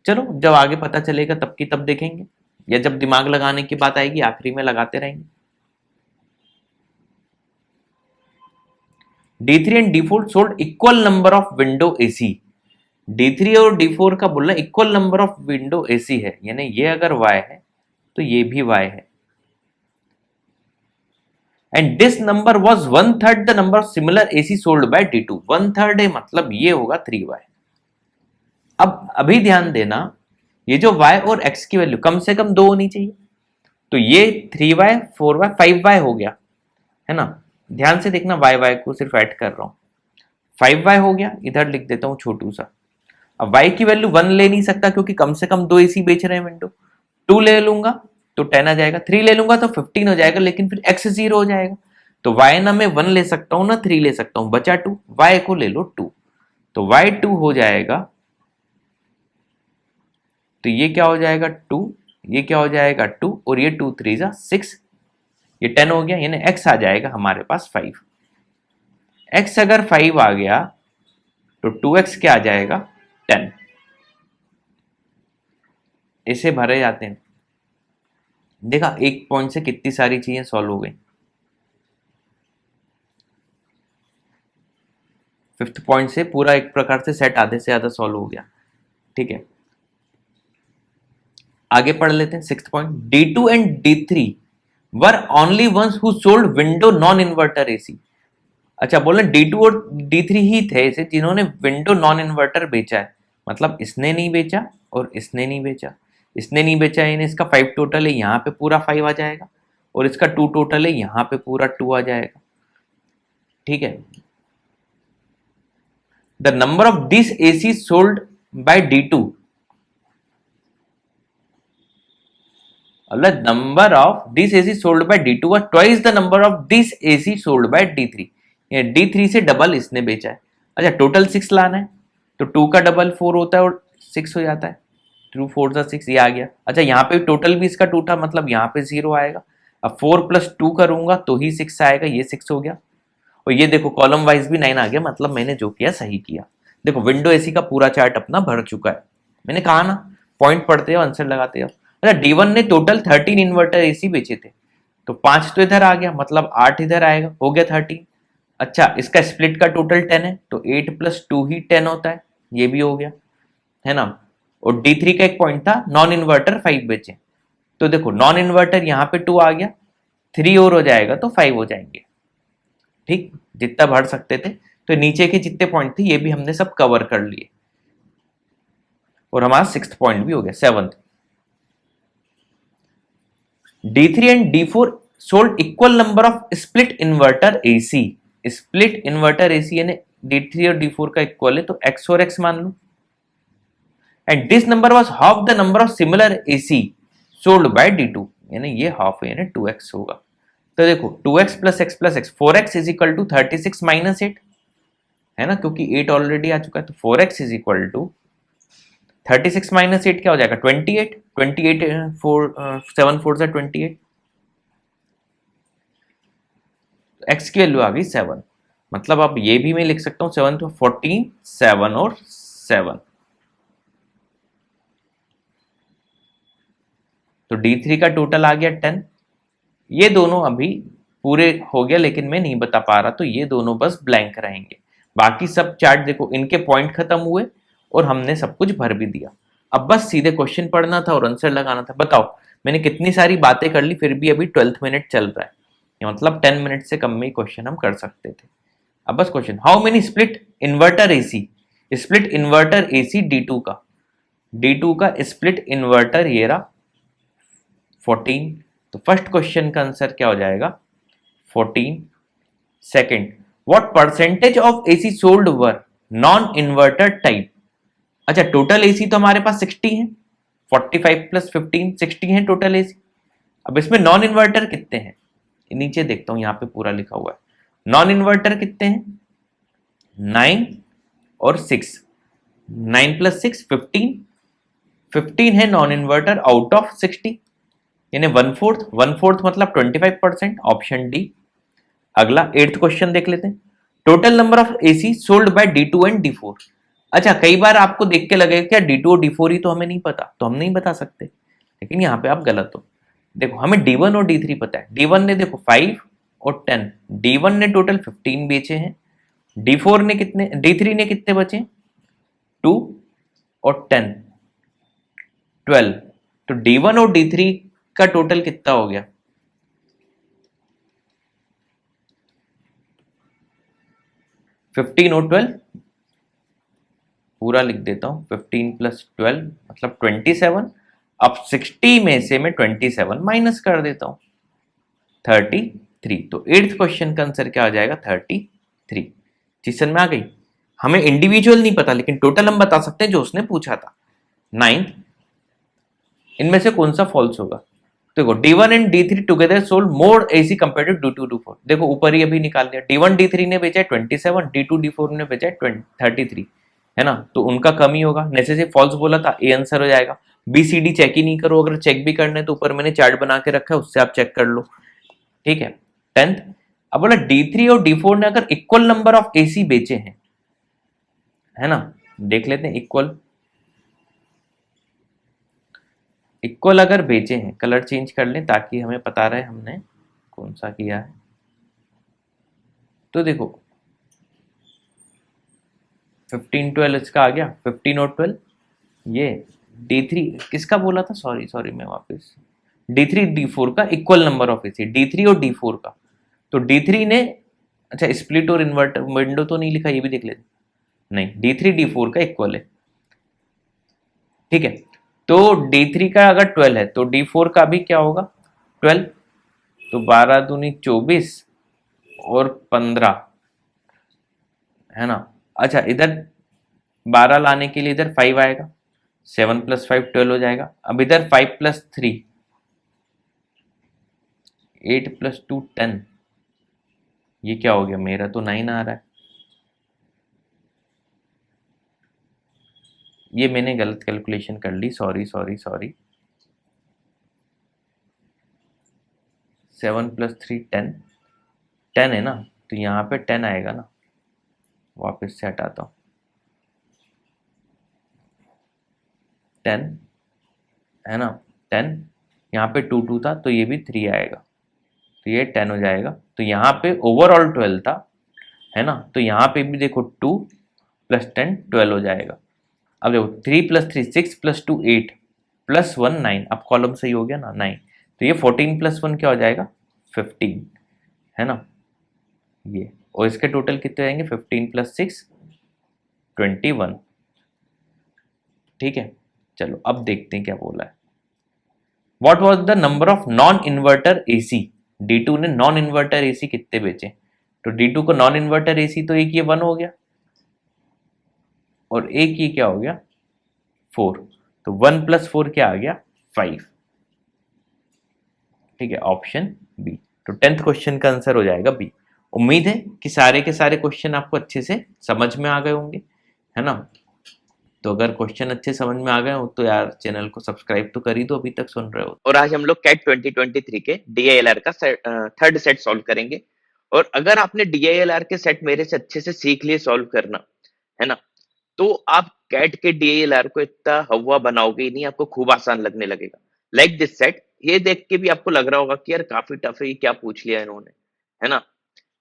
चलो जब आगे पता चलेगा तब की तब देखेंगे, या जब दिमाग लगाने की बात आएगी आखिरी में लगाते रहेंगे। D3 and D4 sold equal number of window AC. D3 और D4 का बोलना equal number of window AC है, यानी ये अगर y है तो ये भी y है। And this number was 1/3 the number of similar AC sold by D2। 1/3 है मतलब ये होगा 3y। अब अभी ध्यान देना, ये जो y और x की वैल्यू कम से कम 2 होनी चाहिए, तो ये 3y 4y 5y हो गया है ना। ध्यान से देखना y को सिर्फ ऐड कर रहा हूं, 5y हो गया, इधर लिख देता हूं छोटू सा। अब y की वैल्यू 1 ले नहीं सकता क्योंकि कम से कम 2 एसी बेच रहे हैं विंडो, 2 ले लूंगा तो 10 आ जाएगा, 3 ले लूंगा तो 15 हो जाएगा, लेकिन फिर x 0 हो जाएगा, तो y ना मैं 1 ले सकता हूं ना 3 ले सकता हूं, बचा 2, y को ले लो 2, तो y 2 हो जाएगा, तो ये क्या हो जाएगा 2, ये क्या हो जाएगा 2, और ये 2 3 जा 6, ये 10 हो गया, यानी x आ जाएगा हमारे पास 5। x अगर 5 आ गया तो 2x क्या आ जाएगा 10। इसे भरे जाते हैं, देखा एक पॉइंट से कितनी सारी चीजें सॉल्व हो गई। फिफ्थ पॉइंट से पूरा एक प्रकार से सेट आधे से ज्यादा सॉल्व हो गया। ठीक है आगे पढ़ लेते हैं। Sixth point, D2 and D3 were only ones who sold window non inverter AC. अच्छा बोले D2 और D3 ही थे ऐसे जिन्होंने विंडो नॉन इन्वर्टर बेचा है, मतलब इसने नहीं बेचा और इसने नहीं बेचा, इसने नहीं बेचा यानी इसका 5 टोटल है, यहाँ पे पूरा 5 आ जाएगा, और इसका 2 टोटल है, यहाँ पे पूरा 2 आ जाएगा। ठीक है the number of this AC sold by D2, number of this AC sold by D2 was twice the number of this AC sold by D3, D3 से डबल इसने बेचा है। अच्छा टोटल 6 लाना है, तो 2 का डबल 4 होता है और 6 हो जाता है, टू फोर सा 6, ये आ गया। अच्छा यहाँ पे टोटल भी इसका 2 था, मतलब यहाँ पे 0 आएगा। अब 4 + 2 करूंगा तो ही 6 आएगा, ये 6 हो गया। और ये देखो कॉलम वाइज भी 9 आ गया, मतलब मैंने जो किया सही किया। देखो विंडो एसी का पूरा चार्ट अपना भर चुका है। मैंने कहा ना, पॉइंट पढ़ते हो आंसर लगाते हो। अच्छा D1 ने टोटल 13 इन्वर्टर एसी बेचे थे, तो 5 तो इधर आ गया, मतलब 8 इधर आएगा, हो गया 13। अच्छा इसका स्प्लिट का टोटल 10 है, तो 8 + 2 ही 10 होता है, ये भी हो गया, है ना। और D3 का एक पॉइंट था, नॉन इन्वर्टर 5 बेचे, तो देखो नॉन इन्वर्टर यहाँ पे 2 आ गया, 3 और हो जाएगा तो 5 हो जाएंगे। ठीक, जितना भर सकते थे। तो नीचे के जितने पॉइंट थे ये भी हमने सब कवर कर लिए, और हमारा 6th पॉइंट भी हो गया, 7th। D3 and D4 sold equal number of split inverter AC। Split inverter AC यानी D3 और D4 का इक्वल है, तो X और X मान लो। And this number was half the number of similar AC sold by D2, यानी ये हाफ है, यानी 2x होगा। तो देखो 2x + x + x, 4x = 36 - 8, है ना, क्योंकि 8 ऑलरेडी आ चुका है, तो 4x = 36 - 8 क्या हो जाएगा, 28। 28 7 4 से 28, x की वैल्यू आ गई 7। मतलब अब ये भी मैं लिख सकता हूँ 7 तो 14 7 और 7। तो D3 का टोटल आ गया 10। ये दोनों अभी पूरे हो गया, लेकिन मैं नहीं बता पा रहा, तो ये दोनों बस ब्लैंक रहेंगे। बाकी सब चार्ट देखो, इनके पॉइंट खत्म हुए और हमने सब कुछ भर भी दिया। अब बस सीधे क्वेश्चन पढ़ना था और आंसर लगाना था। बताओ मैंने कितनी सारी बातें कर ली, फिर भी अभी 12th मिनट चल रहा है, ये मतलब 10 मिनट से कम में ही क्वेश्चन हम कर सकते थे। अब बस question, how many split inverter AC, split inverter AC D2 का, D2 का स्प्लिट इन्वर्टर ये रहा 14। तो फर्स्ट क्वेश्चन का आंसर क्या हो जाएगा, 14। Second, what percentage of AC sold were non inverter type. अच्छा टोटल एसी तो हमारे पास 60 है, 45 + 15 60 है टोटल एसी। अब इसमें नॉन इन्वर्टर कितने हैं, नीचे देखता हूं, यहाँ पे पूरा लिखा हुआ है। नॉन इन्वर्टर कितने हैं, 9 और 6, 9 + 6 15, 15 है नॉन इन्वर्टर आउट ऑफ 60, यानी 1/4, 1/4 मतलब 25%, ऑप्शन डी। अगला 8th क्वेश्चन देख लेते हैं, total number of AC sold by D2 and D4। अच्छा कई बार आपको देख के लगेगा क्या D2 और D4 ही तो हमें नहीं पता, तो हम नहीं बता सकते, लेकिन यहाँ पे आप गलत हो। देखो हमें D1 और D3 पता है। D1 ने देखो 5 और 10, D1 ने टोटल 15 बेचे हैं, D4 ने कितने, D3 ने कितने बचे, 2 और 10 12। तो D1 और D3 का टोटल कितना हो गया, 15 और 12, पूरा लिख देता हूं, 15 + 12 मतलब 27। अब 60 में से मैं 27 माइनस कर देता हूं, 33। तो 8th क्वेश्चन का आंसर क्या आ जाएगा, 33। चीज समझ में आ गई। हमें इंडिविजुअल नहीं पता, लेकिन टोटल हम बता सकते हैं जो उसने पूछा था। 9th, इनमें से कौन सा फॉल्स होगा, देखो D1 and D3 together sold more AC compared to D2 D4। देखो ऊपर ही अभी निकाल दिया, D1 D3 ने बेचा है 27, D2 D4 ने बेचा है 33, है ना, तो उनका कम ही होगा। नेसेसरी फॉल्स बोला था, ए आंसर हो जाएगा। BCD चेक ही नहीं करो, अगर चेक भी करने तो ऊपर मैंने चार्ट बना के रखा है, उससे आप चेक कर लो, ठीक है। 10th, अब बोला D3 और D4 ने अगर इक्वल नंबर ऑफ एसी बेचे हैं, है ना, देख लेते हैं इक्वल। इक्वल अगर बेचे हैं, कलर चेंज कर लें ताकि हमें पता रहे हमने कौन सा किया है। तो देखो 15 12 इसका आ गया, 15 और 12 ये। D3 किसका बोला था, सॉरी सॉरी मैं वापस, D3 D4 का equal number of AC, D3 और D4 का। तो D3 ने, अच्छा स्प्लिट और इन्वर्टर विंडो तो नहीं लिखा, ये भी देख लेते, नहीं D3 D4 का इक्वल है, ठीक है। तो D3 का अगर 12 है तो D4 का भी क्या होगा, 12। तो 12 दूनी 24 और 15, है ना। अच्छा इधर 12 लाने के लिए इधर 5 आएगा, 7 + 5 12 हो जाएगा। अब इधर 5 + 3 8 + 2 10, ये क्या हो गया, मेरा तो 9 आ रहा है, ये मैंने गलत कैलकुलेशन कर ली, सॉरी सॉरी सॉरी। 7 + 3 10, 10 है ना, तो यहाँ पे 10 आएगा ना, वापस से हटाता हूँ, 10 है ना, 10, यहाँ पे 2 2 था तो ये भी 3 आएगा, तो ये 10 हो जाएगा। तो यहाँ पे ओवरऑल 12 था, है ना, तो यहाँ पे भी देखो 2 + 10 12 हो जाएगा। अब देखो 3 + 3 6 + 2 8 + 1 9, अब कॉलम सही हो गया ना 9, तो ये 14 + 1 क्या हो जाएगा 15, है ना ये, और इसके टोटल कितने आएंगे 15 + 6 21। ठीक है, चलो अब देखते हैं क्या बोला है। What was the number of non inverter AC, D2 ने नॉन इन्वर्टर एसी कितने बेचे, तो D2 को नॉन इन्वर्टर एसी तो एक ये 1 हो गया और एक ये क्या हो गया 4, तो 1 + 4 क्या आ गया 5। ठीक है, ऑप्शन बी, तो 10th क्वेश्चन का आंसर हो जाएगा बी। उम्मीद है कि सारे के सारे क्वेश्चन आपको अच्छे से समझ में आ गए होंगे, है ना। तो अगर क्वेश्चन अच्छे समझ में आ गए हो तो यार चैनल को सब्सक्राइब तो कर ही दो, अभी तक सुन रहे हो। और आज हम लोग कैट 2023 के DILR का थर्ड सेट सॉल्व करेंगे। और अगर आपने DILR के सेट मेरे से अच्छे से सीख लिए सॉल्व करना, है ना, तो आप कैट के DILR को इतना हवा बनाओगे ही नहीं, आपको खूब आसान लगने लगेगा। लाइक दिस सेट, ये देख के भी आपको लग रहा होगा कि यार काफी टफ है, ये क्या पूछ लिया इन्होंने, है ना।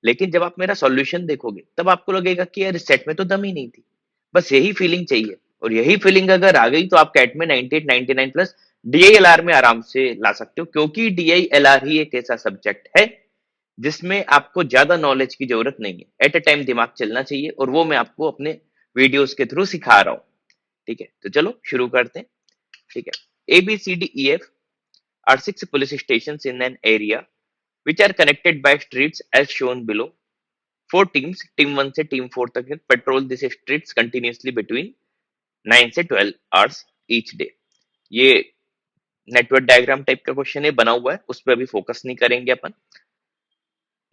लेकिन जब आप मेरा सॉल्यूशन देखोगे तब आपको लगेगा कि यार इस सेट में तो दम ही नहीं थी। बस यही फीलिंग चाहिए, और यही फीलिंग अगर आ गई तो आप कैट में 98 99 प्लस DILR में आराम से ला सकते हो, क्योंकि DILR ही एक ऐसा सब्जेक्ट है जिसमें आपको ज्यादा नॉलेज की जरूरत नहीं है, एट अ टाइम दिमाग चलना चाहिए, और वो मैं आपको अपने वीडियोस के थ्रू सिखा रहा हूँ। ठीक है, तो चलो शुरू करते हैं। ठीक है, ABCDEF are 6 police stations in an area which are connected by streets as shown below. 4 teams, team 1 से टीम 4 तक petrol this streets continuously between 9 से 12 आवर्स ईच डे। ये नेटवर्क डायग्राम टाइप का क्वेश्चन है, बना हुआ है, उस पर अभी फोकस नहीं करेंगे अपन।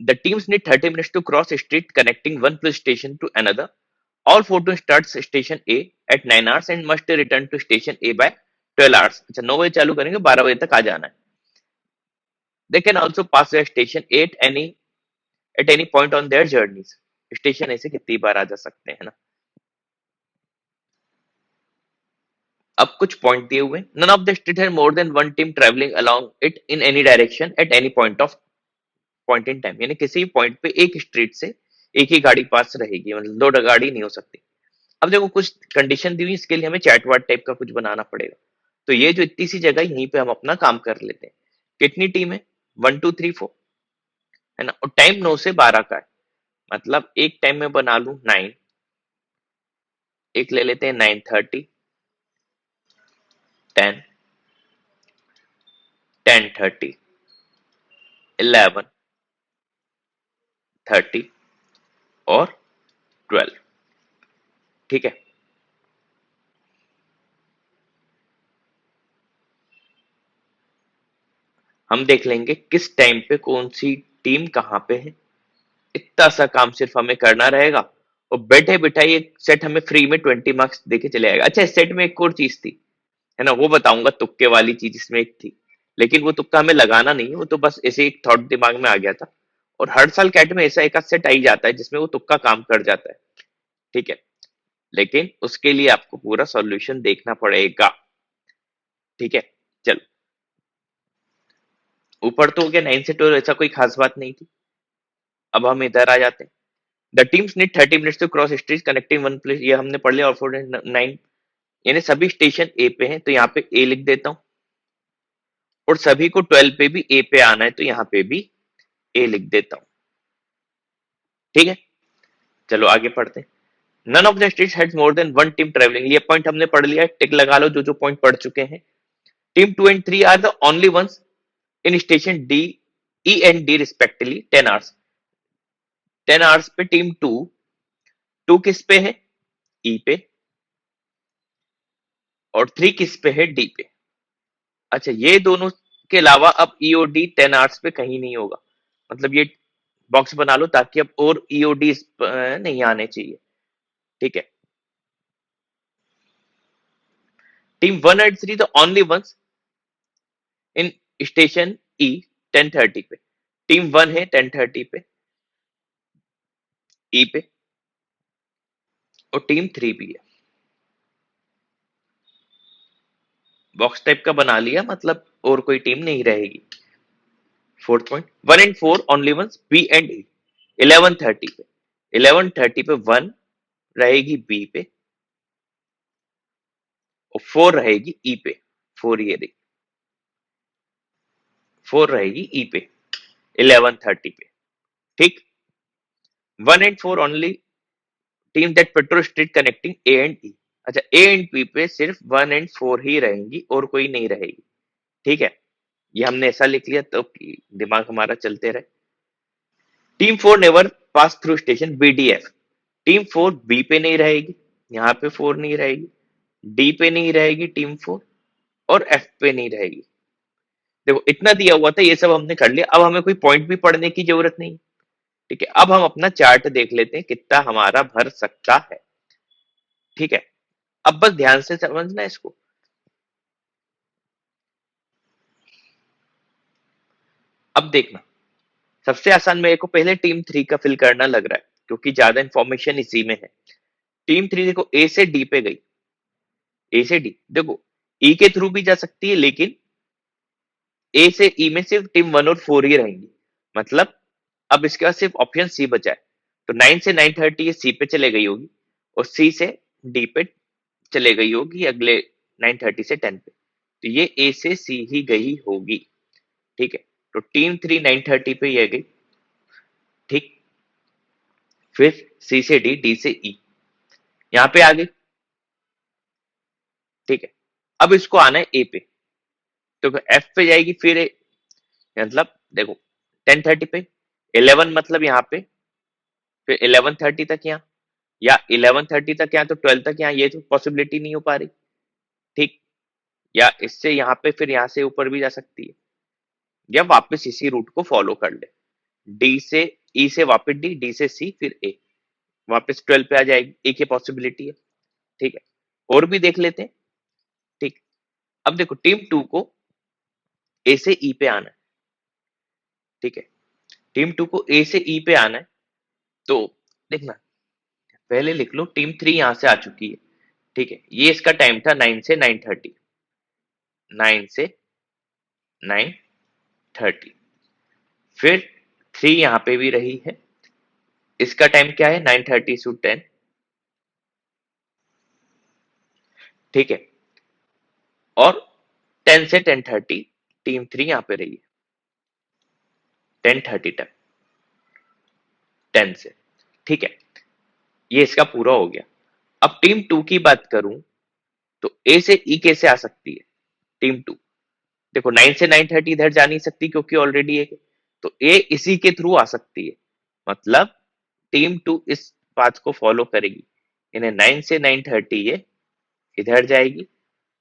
The teams need 30 minutes to cross street connecting one police station to another. All 4 to start station A at 9 hours and must return to station A by 12 hours. अच्छा 9 बजे चालू करेंगे, 12 बजे तक आ जाना है। They can also pass the station A at any point on their journeys. Station ऐसे कितनी बार आ जा सकते हैं ना। अब कुछ पॉइंट दिए हुए, नन ऑफ द स्ट्रीट है मोर than one team travelling along it in any direction at any point in time, यानी किसी भी पॉइंट पे एक स्ट्रीट से एक ही गाड़ी पास रहेगी, मतलब दो गाड़ी नहीं हो सकती। अब देखो कुछ कंडीशन दी हुई, इसके लिए हमें चैट वाट टाइप का कुछ बनाना पड़ेगा। तो ये जो इतनी सी जगह, यहीं पे हम अपना काम कर लेते हैं। कितनी टीम है 1 2 3 4, है ना, और टाइम 9 से 12 का है, मतलब एक टाइम में बना लू 9, एक ले लेते हैं 9:30, 10, 10:30, 11:30 और 12। ठीक है, हम देख लेंगे किस टाइम पे कौन सी टीम कहाँ पे है। इतना सा काम सिर्फ हमें करना रहेगा, और बैठे बिठाई एक सेट हमें फ्री में 20 मार्क्स देके चले आएगा। अच्छा, इस सेट में एक और चीज थी, है ना, वो बताऊंगा, तुक्के वाली चीज इसमें एक थी, लेकिन वो तुक्का हमें लगाना नहीं है, वो तो बस ऐसे एक थॉट दिमाग में आ गया था। और हर साल कैट में ऐसा एक आध सेट आ ही जाता है जिसमें वो तुक्का काम कर जाता है। ठीक है, लेकिन उसके लिए आपको पूरा सॉल्यूशन देखना पड़ेगा। ठीक है, चलो, ऊपर तो हो गया 9 से 12, ऐसा कोई खास बात नहीं थी। अब हम इधर आ जाते हैं। The teams need 30 minutes to cross street connecting one place, ये हमने पढ़ लिया। और 4 9, यानी सभी स्टेशन ए पे हैं, तो यहाँ पे ए लिख देता हूँ, और सभी को 12 पे भी ए पे आना है, तो यहाँ पे भी ए लिख देता हूँ। ठीक है, चलो आगे पढ़ते हैं। None of the states has more than one team travelling, ये पॉइंट हमने पढ़ लिया, टिक लगा लो जो जो पॉइंट पढ़ चुके हैं। Team 2 and 3 are the only ones in station D, E and D respectively 10 hours. 10 hours पे टीम 2, 2 किस पे है ई पे, और 3 किस पे है डी पे। अच्छा, ये दोनों के अलावा अब ईओडी 10 आवर्स पे कहीं नहीं होगा, मतलब ये बॉक्स बना लो ताकि अब और ईओडी नहीं आने चाहिए। ठीक है, टीम 1 एंड 3 तो ओनली वंस इन स्टेशन ई 10:30 पे। टीम 1 है 10:30 पे ई पे, और टीम 3 भी है। बॉक्स टाइप का बना लिया, मतलब और कोई टीम नहीं रहेगी। Fourth point, 1 and 4 only once B and E 11:30 पे। 11:30 पे 1 रहेगी बी पे और 4 रहेगी ई पे। 4 ये रही, 4 रहेगी ई पे 11:30 पे। ठीक, 1 and 4 only team that patrol street connecting A and E. अच्छा, ए एंड बी पे सिर्फ 1 एंड 4 ही रहेंगी और कोई नहीं रहेगी। ठीक है, ये हमने ऐसा लिख लिया तो कि दिमाग हमारा चलते रहे। Team 4 never pass through station B D F. Team 4 B पे नहीं रहेगी, यहाँ पे 4 नहीं रहेगी, डी पे नहीं रहेगी टीम 4, और एफ पे नहीं रहेगी। देखो इतना दिया हुआ था, ये सब हमने कर लिया। अब हमें कोई पॉइंट भी पढ़ने की जरूरत नहीं। ठीक है, अब हम अपना चार्ट देख लेते हैं कितना हमारा भर सकता है। ठीक है, अब बस ध्यान से समझना इसको। अब देखना, सबसे आसान मेरे को पहले टीम 3 का फिल करना लग रहा है, क्योंकि ज्यादा इंफॉर्मेशन इसी में है। टीम 3 देखो ए से डी पे गई, ए से डी देखो ई के थ्रू भी जा सकती है, लेकिन ए से ई में सिर्फ टीम 1 और 4 ही रहेंगी। मतलब अब इसके बाद सिर्फ ऑप्शन सी बचा है। तो 9 से 9:30 ये सी पे चले गई होगी, और सी से डी पे चले गई होगी अगले 9:30 से 10 पे। तो ये ए से सी ही गई होगी। ठीक है, तो टीम 3 9:30 पे ये गई। ठीक, फिर सी से डी, डी से ई, यहाँ पे आ गई। ठीक है, अब इसको आना है ए पे, तो एफ पे जाएगी, फिर मतलब देखो 10:30 पे 11, मतलब यहाँ पे, फिर 11:30 तक यहाँ, या 11:30 तक यहाँ तो 12 तक यहाँ, ये तो पॉसिबिलिटी नहीं हो पा रही। ठीक, या इससे यहाँ पे फिर यहाँ से ऊपर भी जा सकती है, या वापस इसी रूट को फॉलो कर ले। डी से ई से वापस डी, डी से सी, फिर ए, वापस 12 पे आ जाएगी। एक ही पॉसिबिलिटी है। ठीक है, और भी देख लेते हैं। ठीक, अब देखो टीम 2 को ए से ई पे आना है। ठीक है, टीम 2 को ए से ई पे आना है, तो देखना, पहले लिख लो टीम 3 यहां से आ चुकी है। ठीक है, ये इसका टाइम था 9 से 9:30, 9 से 9:30। फिर 3 यहां पे भी रही है, इसका टाइम क्या है 9:30 से 10। ठीक है, और 10 से 10:30 टीम 3 यहां पे रही है, 10:30 तक, 10 से। ठीक है, ये इसका पूरा हो गया। अब टीम 2 की बात करूं, तो ए से ई कैसे आ सकती है टीम 2? देखो 9 से 9:30 इधर जा नहीं सकती क्योंकि ऑलरेडी एक है, तो ए इसी के थ्रू आ सकती है। मतलब टीम 2 इस पाथ को फॉलो करेगी, इन्हें 9 से 9:30 ये इधर जाएगी,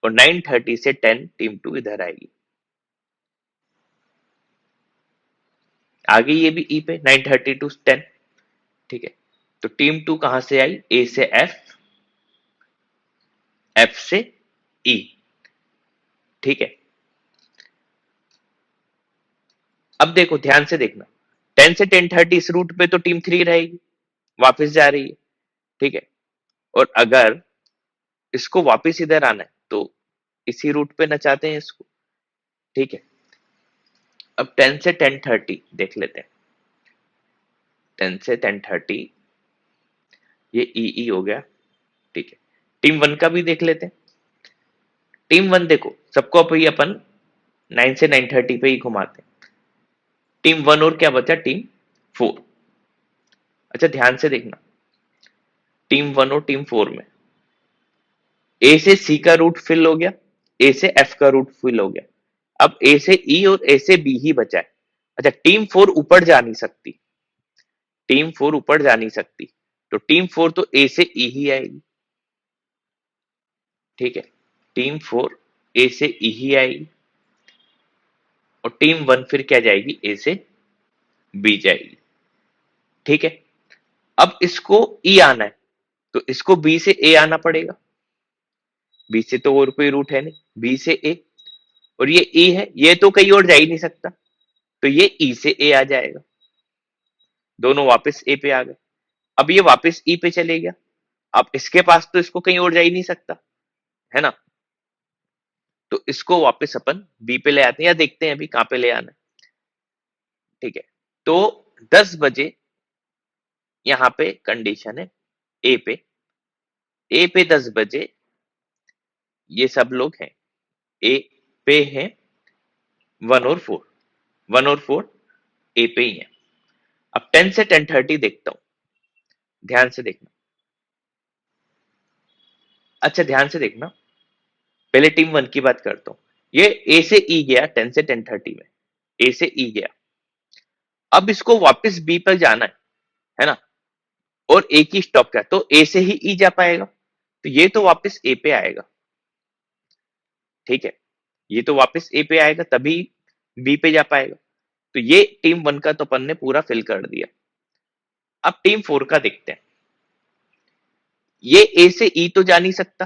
और 9:30 से 10 टीम 2 इधर आएगी। आगे ये भी ई पे 9:30 टू 10। ठीक है, तो टीम 2 कहां से आई? ए से एफ, एफ से ई। ठीक है, अब देखो ध्यान से देखना, 10 से 10:30 इस रूट पे तो टीम 3 रहेगी, वापस जा रही है। ठीक है, और अगर इसको वापस इधर आना है तो इसी रूट पे नचाते हैं इसको। ठीक है, अब 10 से 10:30 देख लेते हैं। 10 से 10:30 ये ई हो गया। ठीक है, टीम 1 का भी देख लेते हैं। टीम 1 देखो, सबको अभी अपन 9 से 9:30 पे ही घुमाते हैं। टीम 1 और क्या बचा? टीम 4। अच्छा ध्यान से देखना, टीम 1 और टीम 4 में ए से सी का रूट फिल हो गया, ए से एफ का रूट फिल हो गया। अब ए से ई और ए से बी ही बचा है। अच्छा, टीम 4 ऊपर जा नहीं सकती, टीम 4 ऊपर जा नहीं सकती, तो टीम 4 तो ए से ई ही आएगी। ठीक है, टीम 4 ए से ई ही आएगी, और टीम 1 फिर क्या जाएगी? ए से बी जाएगी। ठीक है, अब इसको ई आना है, तो इसको बी से ए आना पड़ेगा। बी से तो और कोई रूट है नहीं, बी से ए, और ये ई है, ये तो कहीं और जा ही नहीं सकता, तो ये ई से ए आ जाएगा, दोनों वापस ए पे आ गए। अब ये वापस ई पे चले गया, अब इसके पास तो इसको कहीं और जा ही नहीं सकता, है ना, तो इसको वापस अपन बी पे ले आते हैं, या देखते हैं अभी कहां पे ले आना है। ठीक है, तो 10 बजे यहाँ पे कंडीशन है ए पे, ए पे 10 बजे ये सब लोग हैं, ए पे हैं 1 और 4, 1 और 4 ए पे ही है। अब 10 से 10:30 देखता हूं, ध्यान से देखना, अच्छा ध्यान से देखना, पहले टीम 1 की बात करता हूं। ये ए से ई गया 10 से 10:30 में, ए से ई गया, अब इसको वापस बी पर जाना है ना, और ए की स्टॉप क्या, तो ए से ही ई जा पाएगा, तो ये तो वापस ए पे आएगा। ठीक है, ये तो वापस ए पे आएगा तभी बी पे जा पाएगा, तो ये टीम 1 का तो अपन ने पूरा फिल कर दिया। अब टीम 4 का देखते हैं, ये ए से ई तो जा नहीं सकता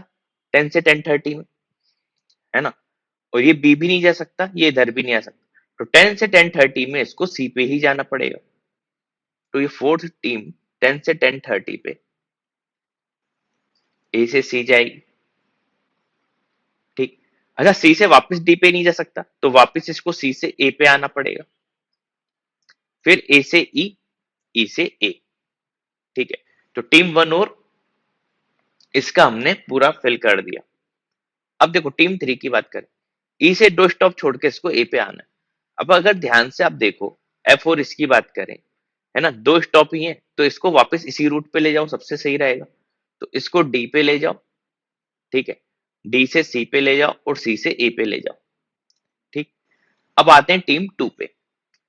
10 से 10:30 में, है ना, और ये बी भी नहीं जा सकता, ये इधर भी नहीं आ सकता, तो 10 से 10:30 में इसको सी पे ही जाना पड़ेगा, तो ये फोर्थ टीम 10 से 10:30 पे ए से सी जाएगी। ठीक, अच्छा सी से वापस डी पे नहीं जा सकता, तो वापस इसको सी से ए पे आना पड़ेगा, फिर ए से ई से ए। ठीक है, तो टीम 1 और इसका हमने पूरा फिल कर दिया। अब देखो टीम 3 की बात करें, ई से 2 स्टॉप छोड़ के इसको ए पे आना है। अब अगर ध्यान से आप देखो, एफ और इसकी बात करें, है ना, 2 स्टॉप ही है, तो इसको वापस इसी रूट पे ले जाओ, सबसे सही रहेगा, तो इसको डी पे ले जाओ। ठीक है, डी से सी पे ले जाओ और सी से ए पे ले जाओ। ठीक, अब आते हैं टीम 2 पे,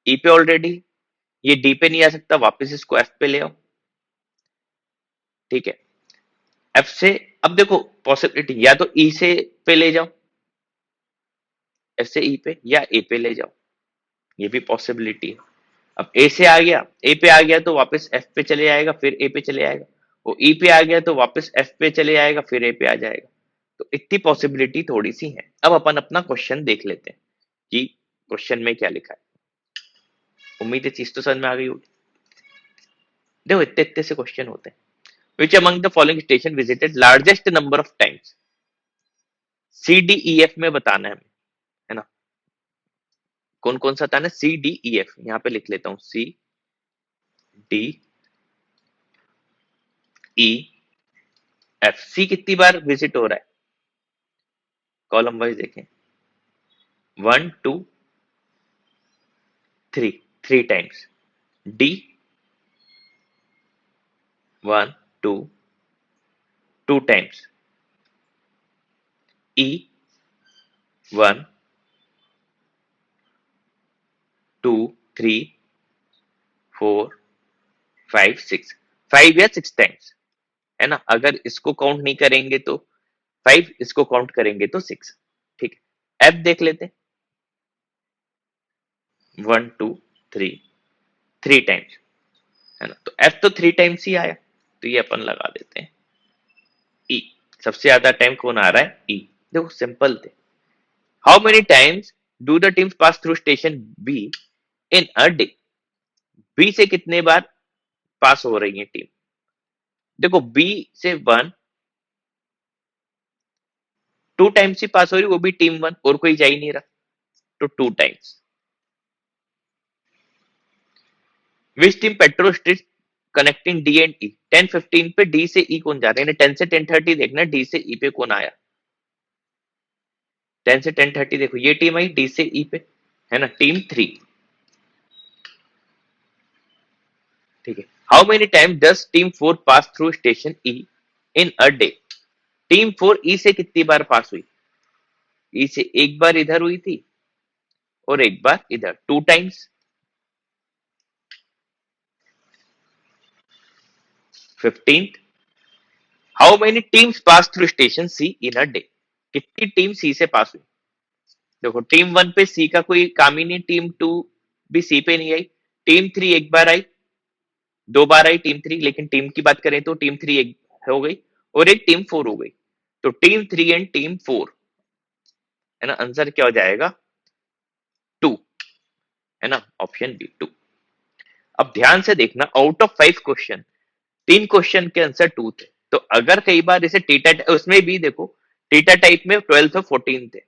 ई पे ऑलरेडी, ये डी पे नहीं आ सकता, वापस इसको एफ पे ले आओ। ठीक है, एफ से, अब देखो पॉसिबिलिटी, या तो ई से पे ले जाओ, एफ से ई पे, या ए पे ले जाओ, ये भी पॉसिबिलिटी है। अब ए से आ गया, ए पे आ गया तो वापस एफ पे चले जाएगा, फिर ए पे चले जाएगा, वो ई पे आ गया तो वापस एफ पे चले जाएगा, फिर ए पे आ जाएगा, तो इतनी पॉसिबिलिटी थोड़ी सी है। अब अपन अपना क्वेश्चन देख लेते हैं कि क्वेश्चन में क्या लिखा है, उम्मीद है चीज तो समझ में आ गई होगी। देखो इतने इतने से क्वेश्चन होते हैं, which among the following station visited largest number of times, C D E F में बताना है ना, कौन कौन सा था ना, सी डी ई एफ, यहाँ पे लिख लेता हूं, सी डी ई एफ, सी कितनी बार विजिट हो रहा है, कॉलम वाइज देखें, 1 2 3, 3 टाइम्स, डी 1 2 2 टाइम्स, ई 1 2 3 4 5 6, 5 या 6 टाइम्स, है ना, अगर इसको काउंट नहीं करेंगे तो 5, इसको काउंट करेंगे तो 6। ठीक है, एफ देख लेते हैं, 1 2 3 3 टाइम्स, है ना, तो एफ तो 3 टाइम्स ही आया, तो ये अपन लगा देते हैं ई, सबसे ज्यादा टाइम कौन आ रहा है, ई। देखो सिंपल थे, how many times do the teams pass through station B in a day, B से कितने बार पास हो रही है टीम, देखो बी से 2 टाइम्स ही पास हो रही, वो भी टीम 1, और कोई जा ही नहीं रहा, तो 2 times. Which team patrol street connecting D and E, 10:15 पे डी से ई कौन जा रहा है, 10 से 10:30 देखना डी से ई पे कौन आया, 10 से 10:30 देखो ये टीम आई डी से ई पे, है ना, टीम 3। ठीक है, how many time does team 4 pass through station E in a day, team 4 ई से कितनी बार पास हुई, ई से एक बार इधर हुई थी और एक बार इधर, 2 times. 15th, how many teams pass through station C in a day, कितनी टीम सी से पास हुई, देखो टीम 1 पे सी का कोई काम ही नहीं, टीम 2 भी सी पे नहीं आई, टीम 3 एक बार आई, 2 बार आई टीम 3, लेकिन टीम की बात करें तो टीम 3 एक हो गई और एक टीम 4 हो गई, तो टीम 3 एंड टीम 4, है ना, आंसर क्या हो जाएगा? 2, है ना, ऑप्शन बी 2। अब ध्यान से देखना, आउट ऑफ 5 क्वेश्चन 3 क्वेश्चन के आंसर 2 थे। तो अगर कई बार इसे टीटा, उसमें भी देखो टीटा टाइप में 12 और 14 थे,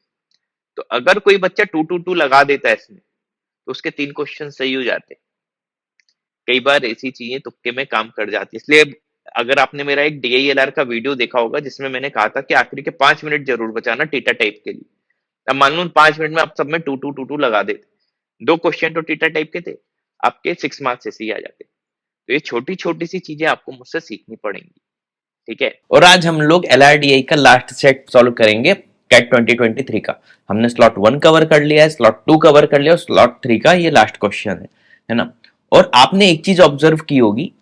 तो अगर कोई बच्चा 2 लगा देता है इसमें, तो उसके 3 क्वेश्चन सही हो जाते। कई बार ऐसी चीजें तुक्के में काम कर जाती है। इसलिए अगर आपने मेरा एक डीआईएलआर का वीडियो देखा होगा जिसमें मैंने कहा था कि आखिरी के 5 मिनट जरूर बचाना टीटा टाइप के लिए। अब मान लो 5 मिनट में आप सब में 2 लगा देते, 2 क्वेश्चन तो टीटा टाइप के थे, आपके 6 मार्क्स ऐसे ही आ जाते। तो ये छोटी छोटी सी चीजें आपको मुझसे सीखनी पड़ेंगी, ठीक है। और आज हम लोग LRDI का लास्ट सेट सॉल्व करेंगे कैट 2023 का। हमने स्लॉट 1 कवर कर लिया है, स्लॉट 2 कवर कर लिया और स्लॉट 3 का ये लास्ट क्वेश्चन है ना। और आपने एक चीज ऑब्जर्व की होगी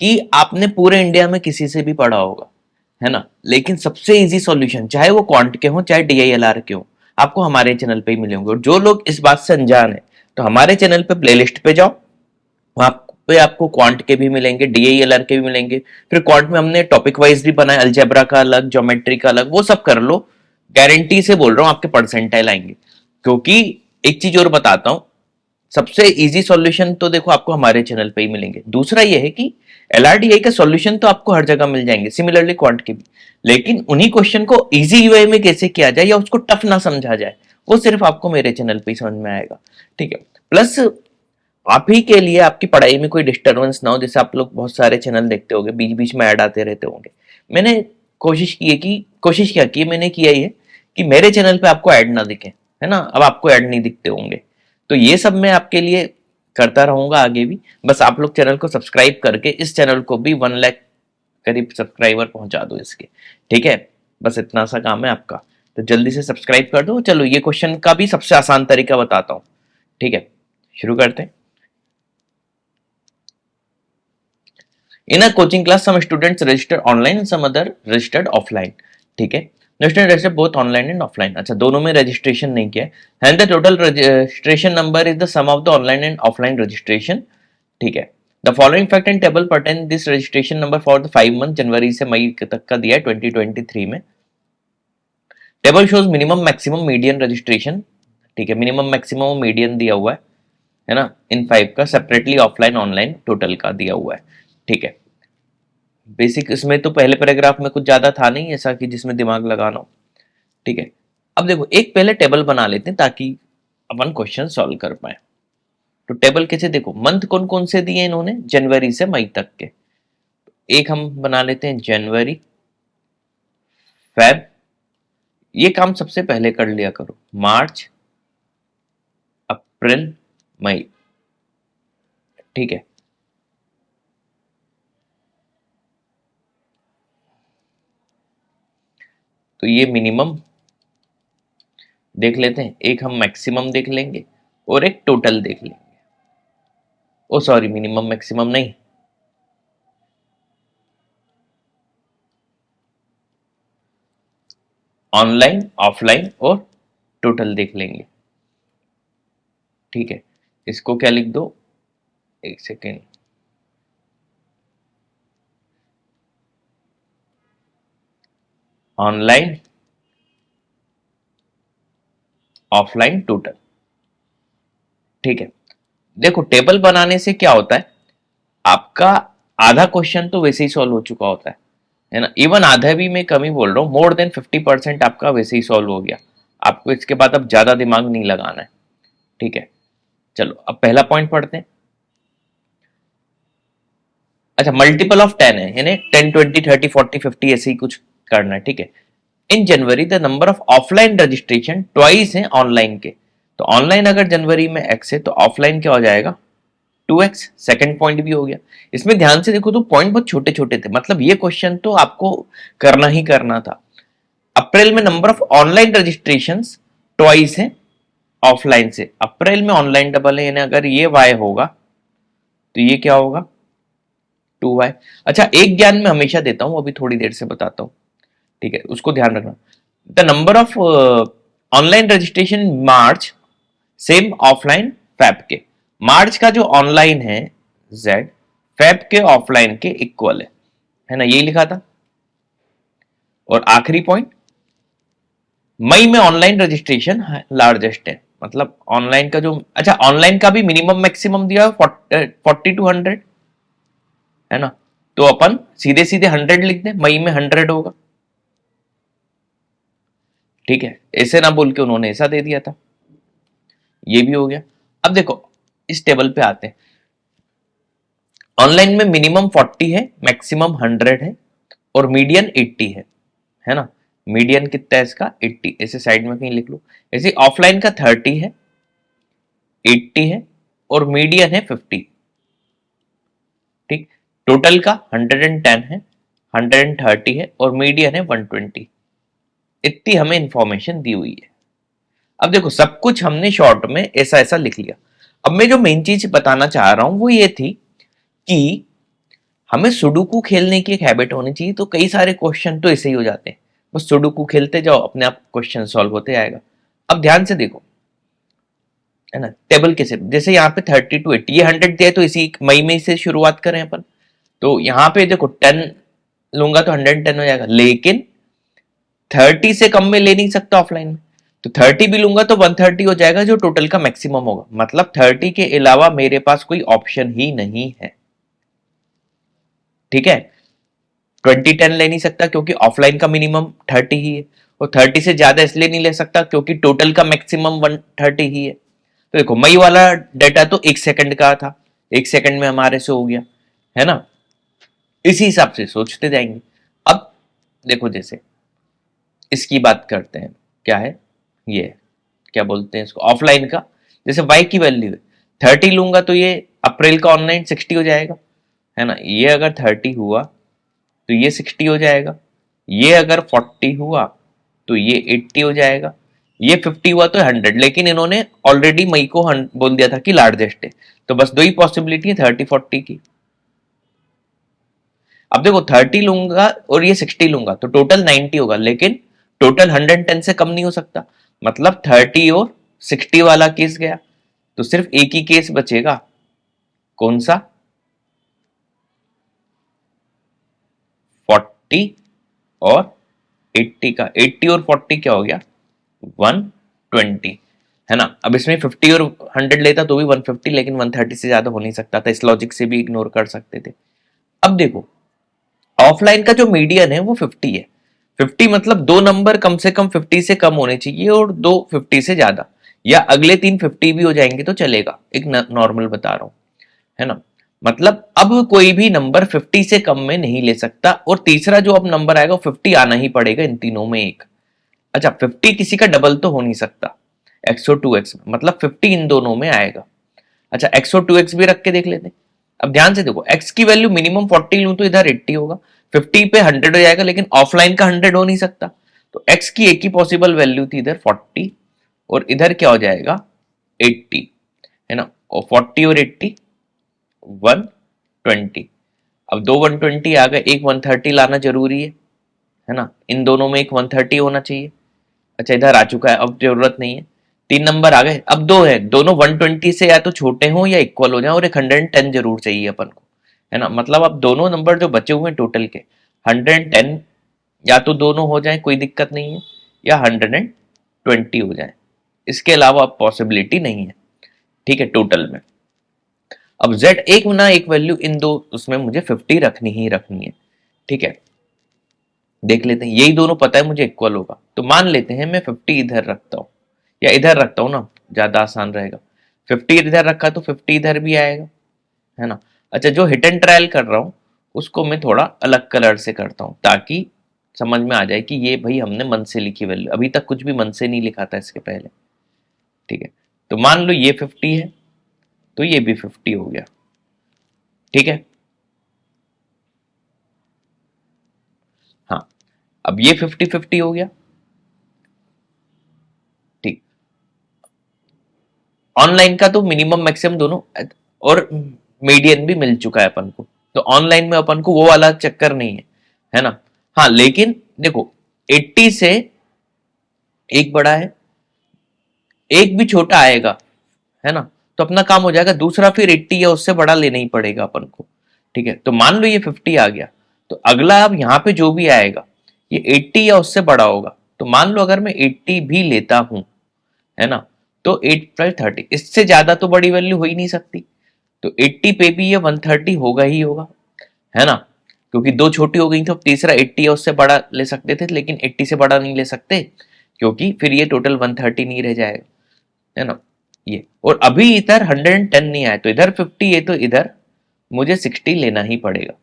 कि आपने पूरे इंडिया में किसी से भी पढ़ा होगा, है ना, लेकिन सबसे इजी सॉल्यूशन चाहे वो क्वांट के हो चाहे DILR के हो, आपको हमारे चैनल पे ही मिले होंगे। और जो लोग इस बात से अनजान है तो हमारे चैनल पे प्लेलिस्ट पे जाओ, वहां पे आपको क्वांट के भी मिलेंगे, DILR के भी मिलेंगे। फिर क्वांट में हमने टॉपिक वाइज भी बनाया, अलजेब्रा का अलग, ज्योमेट्री का अलग, वो सब कर लो। गारंटी से बोल रहा हूं आपके परसेंटाइल आएंगे। क्योंकि एक चीज और बताता हूं, सबसे इजी सॉल्यूशन तो देखो आपको हमारे चैनल पे ही मिलेंगे। दूसरा ये है कि LRDI का सॉल्यूशन तो आपको हर जगह मिल जाएंगे, सिमिलरली क्वांट के भी, लेकिन उन्हीं क्वेश्चन को इजी वे में कैसे किया जाए या उसको टफ ना समझा जाए, वो सिर्फ आपको मेरे चैनल पे ही समझ में आएगा, ठीक है। प्लस आप ही के लिए आपकी पढ़ाई में कोई डिस्टर्बेंस ना हो, जैसे आप लोग बहुत सारे चैनल देखते होंगे, बीच बीच में ऐड आते रहते होंगे। मैंने कोशिश क्या की, मैंने किया ये कि मेरे चैनल पे आपको ऐड ना दिखे, है ना। अब आपको ऐड नहीं दिखते होंगे, तो ये सब मैं आपके लिए करता रहूंगा आगे भी। बस आप लोग चैनल को सब्सक्राइब करके इस चैनल को भी 1 लाख करीब सब्सक्राइबर पहुंचा दो इसके, ठीक है। बस इतना सा काम है आपका, तो जल्दी से सब्सक्राइब कर दो। चलो ये क्वेश्चन का भी सबसे आसान तरीका बताता हूँ, ठीक है, शुरू करते हैं। In a coaching class, some students register online and some other registered offline. ठीक है, student register both online and offline. अच्छा, दोनों में रजिस्ट्रेशन नहीं किया है। And the total registration number is the sum of the online and offline registration, ठीक है। The following fact and table pertain this registration number for the 5 month, जनवरी से मई तक का दिया है 2023 में। Table shows minimum maximum median registration, ठीक है, मिनिमम मैक्सिमम मीडियन दिया हुआ है ना, इन 5 का सेपरेटली ऑफलाइन ऑनलाइन टोटल का दिया हुआ है, ठीक है। बेसिक इसमें तो पहले पैराग्राफ में कुछ ज्यादा था नहीं ऐसा कि जिसमें दिमाग लगाना हो, ठीक है। अब देखो एक पहले टेबल बना लेते हैं ताकि अपन क्वेश्चन सॉल्व कर पाए। तो टेबल कैसे, देखो मंथ कौन कौन से दिए इन्होंने, जनवरी से मई तक के। एक हम बना लेते हैं जनवरी, फेब, ये काम सबसे पहले कर लिया करो। मार्च, अप्रैल, मई, ठीक है। तो ये मिनिमम देख लेते हैं, एक हम मैक्सिमम देख लेंगे और एक टोटल देख लेंगे। ओ सॉरी, मिनिमम मैक्सिमम नहीं, ऑनलाइन ऑफलाइन और टोटल देख लेंगे, ठीक है। इसको क्या लिख दो, एक सेकेंड, ऑनलाइन ऑफलाइन टोटल, ठीक है। देखो टेबल बनाने से क्या होता है, आपका आधा क्वेश्चन तो वैसे ही सॉल्व हो चुका होता है ना। इवन आधा भी मैं कम ही बोल रहा हूँ, मोर देन 50% आपका वैसे ही सॉल्व हो गया। आपको इसके बाद अब ज्यादा दिमाग नहीं लगाना है, ठीक है। चलो अब पहला पॉइंट पढ़ते हैं। अच्छा, मल्टीपल ऑफ 10 है, यानी 10, 20, 30, 40, 50 ऐसे ही कुछ करना है, ठीक है। In January the number of offline registration twice है ऑनलाइन के। तो ऑनलाइन अगर जनवरी में x है तो ऑफलाइन क्या हो जाएगा, 2x। सेकंड पॉइंट भी हो गया। इसमें ध्यान से देखो तो पॉइंट बहुत छोटे छोटे थे, मतलब ये क्वेश्चन तो आपको करना ही करना था। अप्रैल में number of online registration twice है ऑफलाइन से, अप्रैल में ऑनलाइन डबल है, यानी अगर ये y होगा तो ये क्या होगा, 2y। अच्छा, एक ज्ञान मैं हमेशा देता हूं, अभी थोड़ी देर से बताता हूं, ठीक है, उसको ध्यान रखना। The number of online registration March, same offline Feb के। मार्च का जो ऑनलाइन है z, फैब के ऑफलाइन के इक्वल है ना, यही लिखा था। और आखिरी पॉइंट, मई में ऑनलाइन रजिस्ट्रेशन लार्जेस्ट है, मतलब ऑनलाइन का जो, अच्छा ऑनलाइन का भी मिनिमम मैक्सिमम दिया 40 to 100, है ना, तो अपन सीधे सीधे 100 लिख दें, मई में 100 होगा, ठीक है, ऐसे ना बोल के उन्होंने ऐसा दे दिया था, ये भी हो गया। अब देखो इस टेबल पे आते हैं, ऑनलाइन में मिनिमम 40 है, मैक्सिमम 100 है, और मीडियन 80 है ना, मीडियन कितना है इसका 80, ऐसे साइड में कहीं लिख लो। ऐसे ऑफलाइन का 30 है, 80 है, और मीडियन है 50, ठीक, टोटल का 110 है, 130 है, और मीडियन है 120, इतनी हमें इंफॉर्मेशन दी हुई है। अब देखो सब कुछ हमने शॉर्ट में ऐसा ऐसा लिख लिया। अब मैं जो मेन चीज बताना चाह रहा हूं वो ये थी कि हमें सुडोकू खेलने की एक हैबिट होनी चाहिए, तो कई सारे क्वेश्चन तो ऐसे ही हो जाते हैं, बस सुडोकू खेलते जाओ, अपने आप क्वेश्चन सॉल्व होते आएगा। अब ध्यान से देखो, है ना, टेबल कैसे, जैसे यहाँ पे 30 to 80, ये 100 दिया है, तो इसी मई में से शुरुआत करें अपन, तो यहाँ पे देखो 10 लूंगा तो 110 हो जाएगा, लेकिन 30 से कम में ले नहीं सकता ऑफलाइन में, तो 30 भी लूंगा तो 130 हो जाएगा, जो टोटल का मैक्सिमम होगा, मतलब 30 के अलावा मेरे पास कोई ऑप्शन ही नहीं है, ठीक है। 2010 ले नहीं सकता क्योंकि ऑफलाइन का मिनिमम 30 ही है, और 30 से ज्यादा इसलिए नहीं ले सकता क्योंकि टोटल का मैक्सिमम 130 ही है। तो देखो मई वाला डाटा तो 1 सेकंड का था, 1 सेकंड में हमारे से हो गया, है ना, इसी हिसाब से सोचते जाएंगे। अब देखो जैसे इसकी बात करते हैं, क्या है ये, क्या बोलते हैं इसको, ऑफलाइन का, जैसे वाई की वैल्यू है 30 लूंगा तो ये अप्रैल का ऑनलाइन 60 हो जाएगा, है ना, ये अगर 30 हुआ तो ये 60 हो जाएगा, ये अगर 40 हुआ तो ये 80 हो जाएगा, ये 50 हुआ तो 100, लेकिन इन्होंने ऑलरेडी मई को बोल दिया था कि लार्जेस्ट है, तो बस दो ही पॉसिबिलिटी है 30-40 की। अब देखो 30 लूंगा और ये 60 लूंगा तो टोटल 90 होगा, लेकिन टोटल 110 से कम नहीं हो सकता, मतलब 30 और 60 वाला केस गया, तो सिर्फ एक ही केस बचेगा, कौन सा, 40 और 80 का, 80 और 40 क्या हो गया 120, है ना। अब इसमें 50 और 100 लेता तो भी 150, लेकिन 130 से ज्यादा हो नहीं सकता था, इस लॉजिक से भी इग्नोर कर सकते थे। अब देखो ऑफलाइन का जो मीडियन है वो 50 है, 50 मतलब दो नंबर कम से कम 50 से कम होने चाहिए और दो 50 से ज्यादा, या अगले तीन 50 भी हो जाएंगे तो चलेगा, एक नॉर्मल बता रहा हूं, है ना, मतलब अब कोई भी नंबर 50 से कम में नहीं ले सकता, और तीसरा जो अब नंबर आएगा 50 आना ही पड़ेगा इन तीनों में एक। अच्छा 50 किसी का डबल तो हो नहीं सकता, एक्स और 2x मतलब 50 इन दोनों में आएगा। अच्छा एक्स और 2x भी रख के देख लेते हैं। अब ध्यान से देखो x की वैल्यू मिनिमम 40 लूं तो इधर 80 होगा, 50 पे 100 हो जाएगा, लेकिन ऑफलाइन का 100 हो नहीं सकता, तो x की एक ही पॉसिबल वैल्यू थी इधर 40, और इधर क्या हो जाएगा 80, है ना, और 40 और 80 120। अब दो 120 आ गए, एक 130 लाना जरूरी है ना, इन दोनों में एक 130 होना चाहिए। अच्छा इधर आ चुका है, अब जरूरत नहीं है, तीन नंबर आ गए, अब दो है, दोनों 120 से या तो छोटे हों या इक्वल हो जाए, और एक 110 जरूर चाहिए अपन को, है ना, मतलब अब दोनों नंबर जो बचे हुए हैं टोटल के 110 या तो दोनों हो जाए कोई दिक्कत नहीं है, या 120 हो जाए, इसके अलावा अब पॉसिबिलिटी नहीं है, ठीक है टोटल में। अब z एक ना एक वैल्यू इन दो उसमें मुझे 50 रखनी ही रखनी है, ठीक है, देख लेते हैं, यही दोनों पता है मुझे इक्वल होगा, तो मान लेते हैं मैं 50 इधर रखता हूं या इधर रखता हूं ना, ज्यादा आसान रहेगा, 50 इधर रखा तो 50 इधर भी आएगा, है ना। अच्छा जो हिट एंड ट्रायल कर रहा हूं उसको मैं थोड़ा अलग कलर से करता हूं ताकि समझ में आ जाए कि ये भाई हमने मन से लिखी वैल्यू, अभी तक कुछ भी मन से नहीं लिखा था इसके पहले, ठीक है, तो मान लो ये 50 है तो ये भी 50 हो गया, ठीक है, हाँ अब ये 50-50 हो गया, ठीक, ऑनलाइन का तो मिनिमम मैक्सिमम दोनों और मीडियन भी मिल चुका है अपन को, तो ऑनलाइन में अपन को वो वाला चक्कर नहीं है ना। हाँ लेकिन देखो 80 से एक बड़ा है, एक भी छोटा आएगा, है ना, तो अपना काम हो जाएगा, दूसरा फिर 80 या उससे बड़ा लेना ही पड़ेगा अपन को, ठीक है, तो मान लो ये 50 आ गया, तो अगला अब यहाँ पे जो भी आएगा ये 80 या उससे बड़ा होगा, तो मान लो अगर मैं 80 भी लेता हूं, है ना, तो 8 प्लस 30, इससे ज्यादा तो बड़ी वैल्यू हो ही नहीं सकती। तो 80 पे भी ये 130 होगा ही होगा, है ना, क्योंकि दो छोटी हो गई तो तीसरा 80 है उससे बड़ा ले सकते थे, लेकिन 80 से बड़ा नहीं ले सकते क्योंकि फिर ये टोटल 130 नहीं रह जाएगा, है ना। ये और अभी इधर 110 नहीं आया, तो इधर 50 है तो इधर मुझे 60 लेना ही पड़ेगा,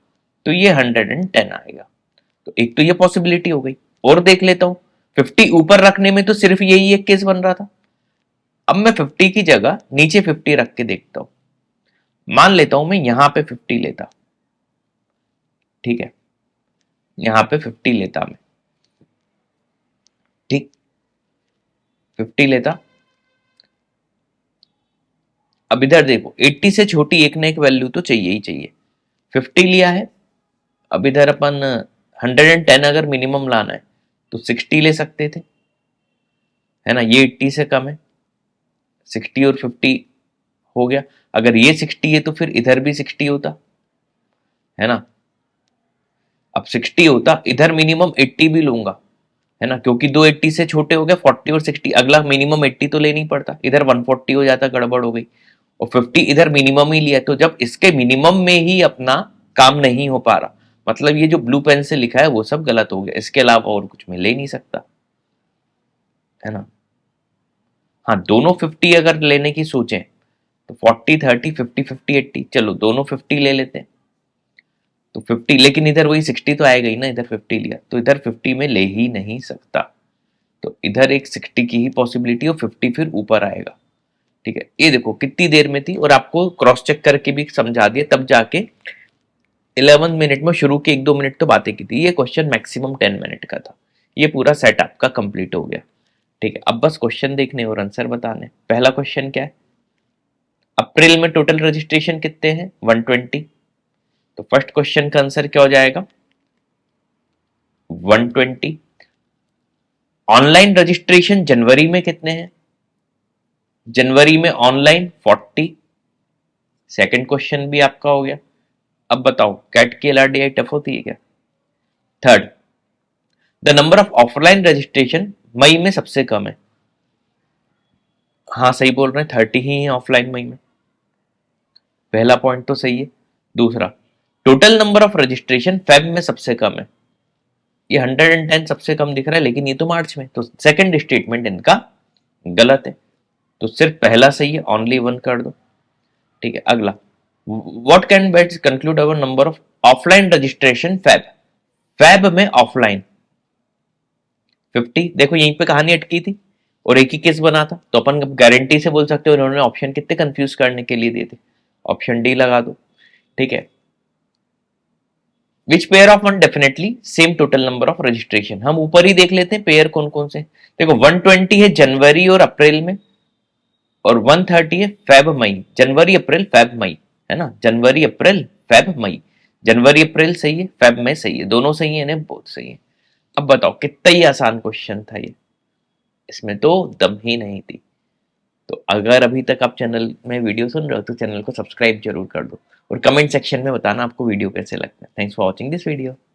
तो ये 110 आएगा। तो एक तो ये पॉसिबिलिटी हो गई, और देख लेता हूं 50 ऊपर रखने में तो सिर्फ यही एक केस बन रहा था। अब मैं 50 की जगह नीचे 50 रख के देखता हूं, मान लेता हूं मैं यहां पे 50 लेता, ठीक है, यहां पे 50 लेता मैं, ठीक, 50 लेता। अब इधर देखो 80 से छोटी एक ना एक वैल्यू तो चाहिए ही चाहिए, 50 लिया है, अब इधर अपन 110 अगर मिनिमम लाना है तो 60 ले सकते थे, है ना, ये 80 से कम है, 60 और 50 हो गया। अगर ये 60 है तो फिर इधर भी 60 होता, है ना। अब 60 होता, इधर मिनिमम 80 भी लूंगा, है ना, क्योंकि दो 80 से छोटे हो गए 40 और 60, अगला मिनिमम 80 तो ले नहीं पड़ता, इधर 140 हो जाता, गड़बड़ हो गई। और 50 इधर मिनिमम ही लिया, तो जब इसके मिनिमम में ही अपना काम नहीं हो पा रहा, मतलब ये जो ब्लू पेन से लिखा है वो सब गलत हो गया, इसके अलावा और कुछ मैं ले नहीं सकता, है ना। हाँ, दोनों 50 अगर लेने की सोचें तो 40 30 50 50 80, चलो दोनों 50 ले लेते हैं, तो 50, लेकिन इधर वही 60 तो आएगा ही ना, इधर 50 लिया तो इधर 50 में ले ही नहीं सकता, तो इधर एक 60 की ही पॉसिबिलिटी और 50 फिर ऊपर आएगा, ठीक है। ये देखो कितनी देर में थी, और आपको क्रॉस चेक करके भी समझा दिया, तब जाके 11 मिनट में, शुरू के 1-2 मिनट तो बातें की थी, ये क्वेश्चन मैक्सिमम 10 मिनट का था, ये पूरा सेट आपका कंप्लीट हो गया, ठीक है। अब बस क्वेश्चन देखने और आंसर बताने। पहला क्वेश्चन क्या है, अप्रैल में टोटल रजिस्ट्रेशन कितने हैं, 120, तो फर्स्ट क्वेश्चन का आंसर क्या हो जाएगा, 120। ऑनलाइन रजिस्ट्रेशन जनवरी में कितने हैं, जनवरी में ऑनलाइन 40, सेकंड क्वेश्चन भी आपका हो गया। अब बताओ कैट की एलआरडीआई टफ होती है क्या। Third, the number of offline registration मई में सबसे कम है, हाँ सही बोल रहे हैं, 30 ही है ऑफलाइन मई में, पहला पॉइंट तो सही है। दूसरा, total number of registration Feb में सबसे कम है, ये 110 सबसे कम दिख रहा है, लेकिन ये तो मार्च में, तो सेकंड स्टेटमेंट इनका गलत है, तो सिर्फ पहला सही है, ओनली वन कर दो, ठीक है। अगला, what can bets conclude our number of offline registration Feb, Feb में ऑफलाइन 50, देखो यहीं पे कहानी अटकी थी और एक ही केस बना था, तो अपन गारंटी से बोल सकते हो उन्होंने ऑप्शन कितने कंफ्यूज करने के लिए दिए थे, ऑप्शन डी लगा दो, ठीक है। Which pair of one, definitely same total number of registration, हम ऊपर ही देख लेते हैं पेयर कौन कौन से, देखो 120 है जनवरी और अप्रैल में, और 130 है फेब मई, जनवरी अप्रैल फेब मई, है ना, जनवरी अप्रैल फेब मई, जनवरी अप्रैल सही है, फेब मई सही है, दोनों सही है, बहुत सही है। अब बताओ कितना ही आसान क्वेश्चन था ये, इसमें तो दम ही नहीं थी। तो अगर अभी तक आप चैनल में वीडियो सुन रहे हो तो चैनल को सब्सक्राइब जरूर कर दो, और कमेंट सेक्शन में बताना आपको वीडियो कैसे लगता है। Thanks for watching this video.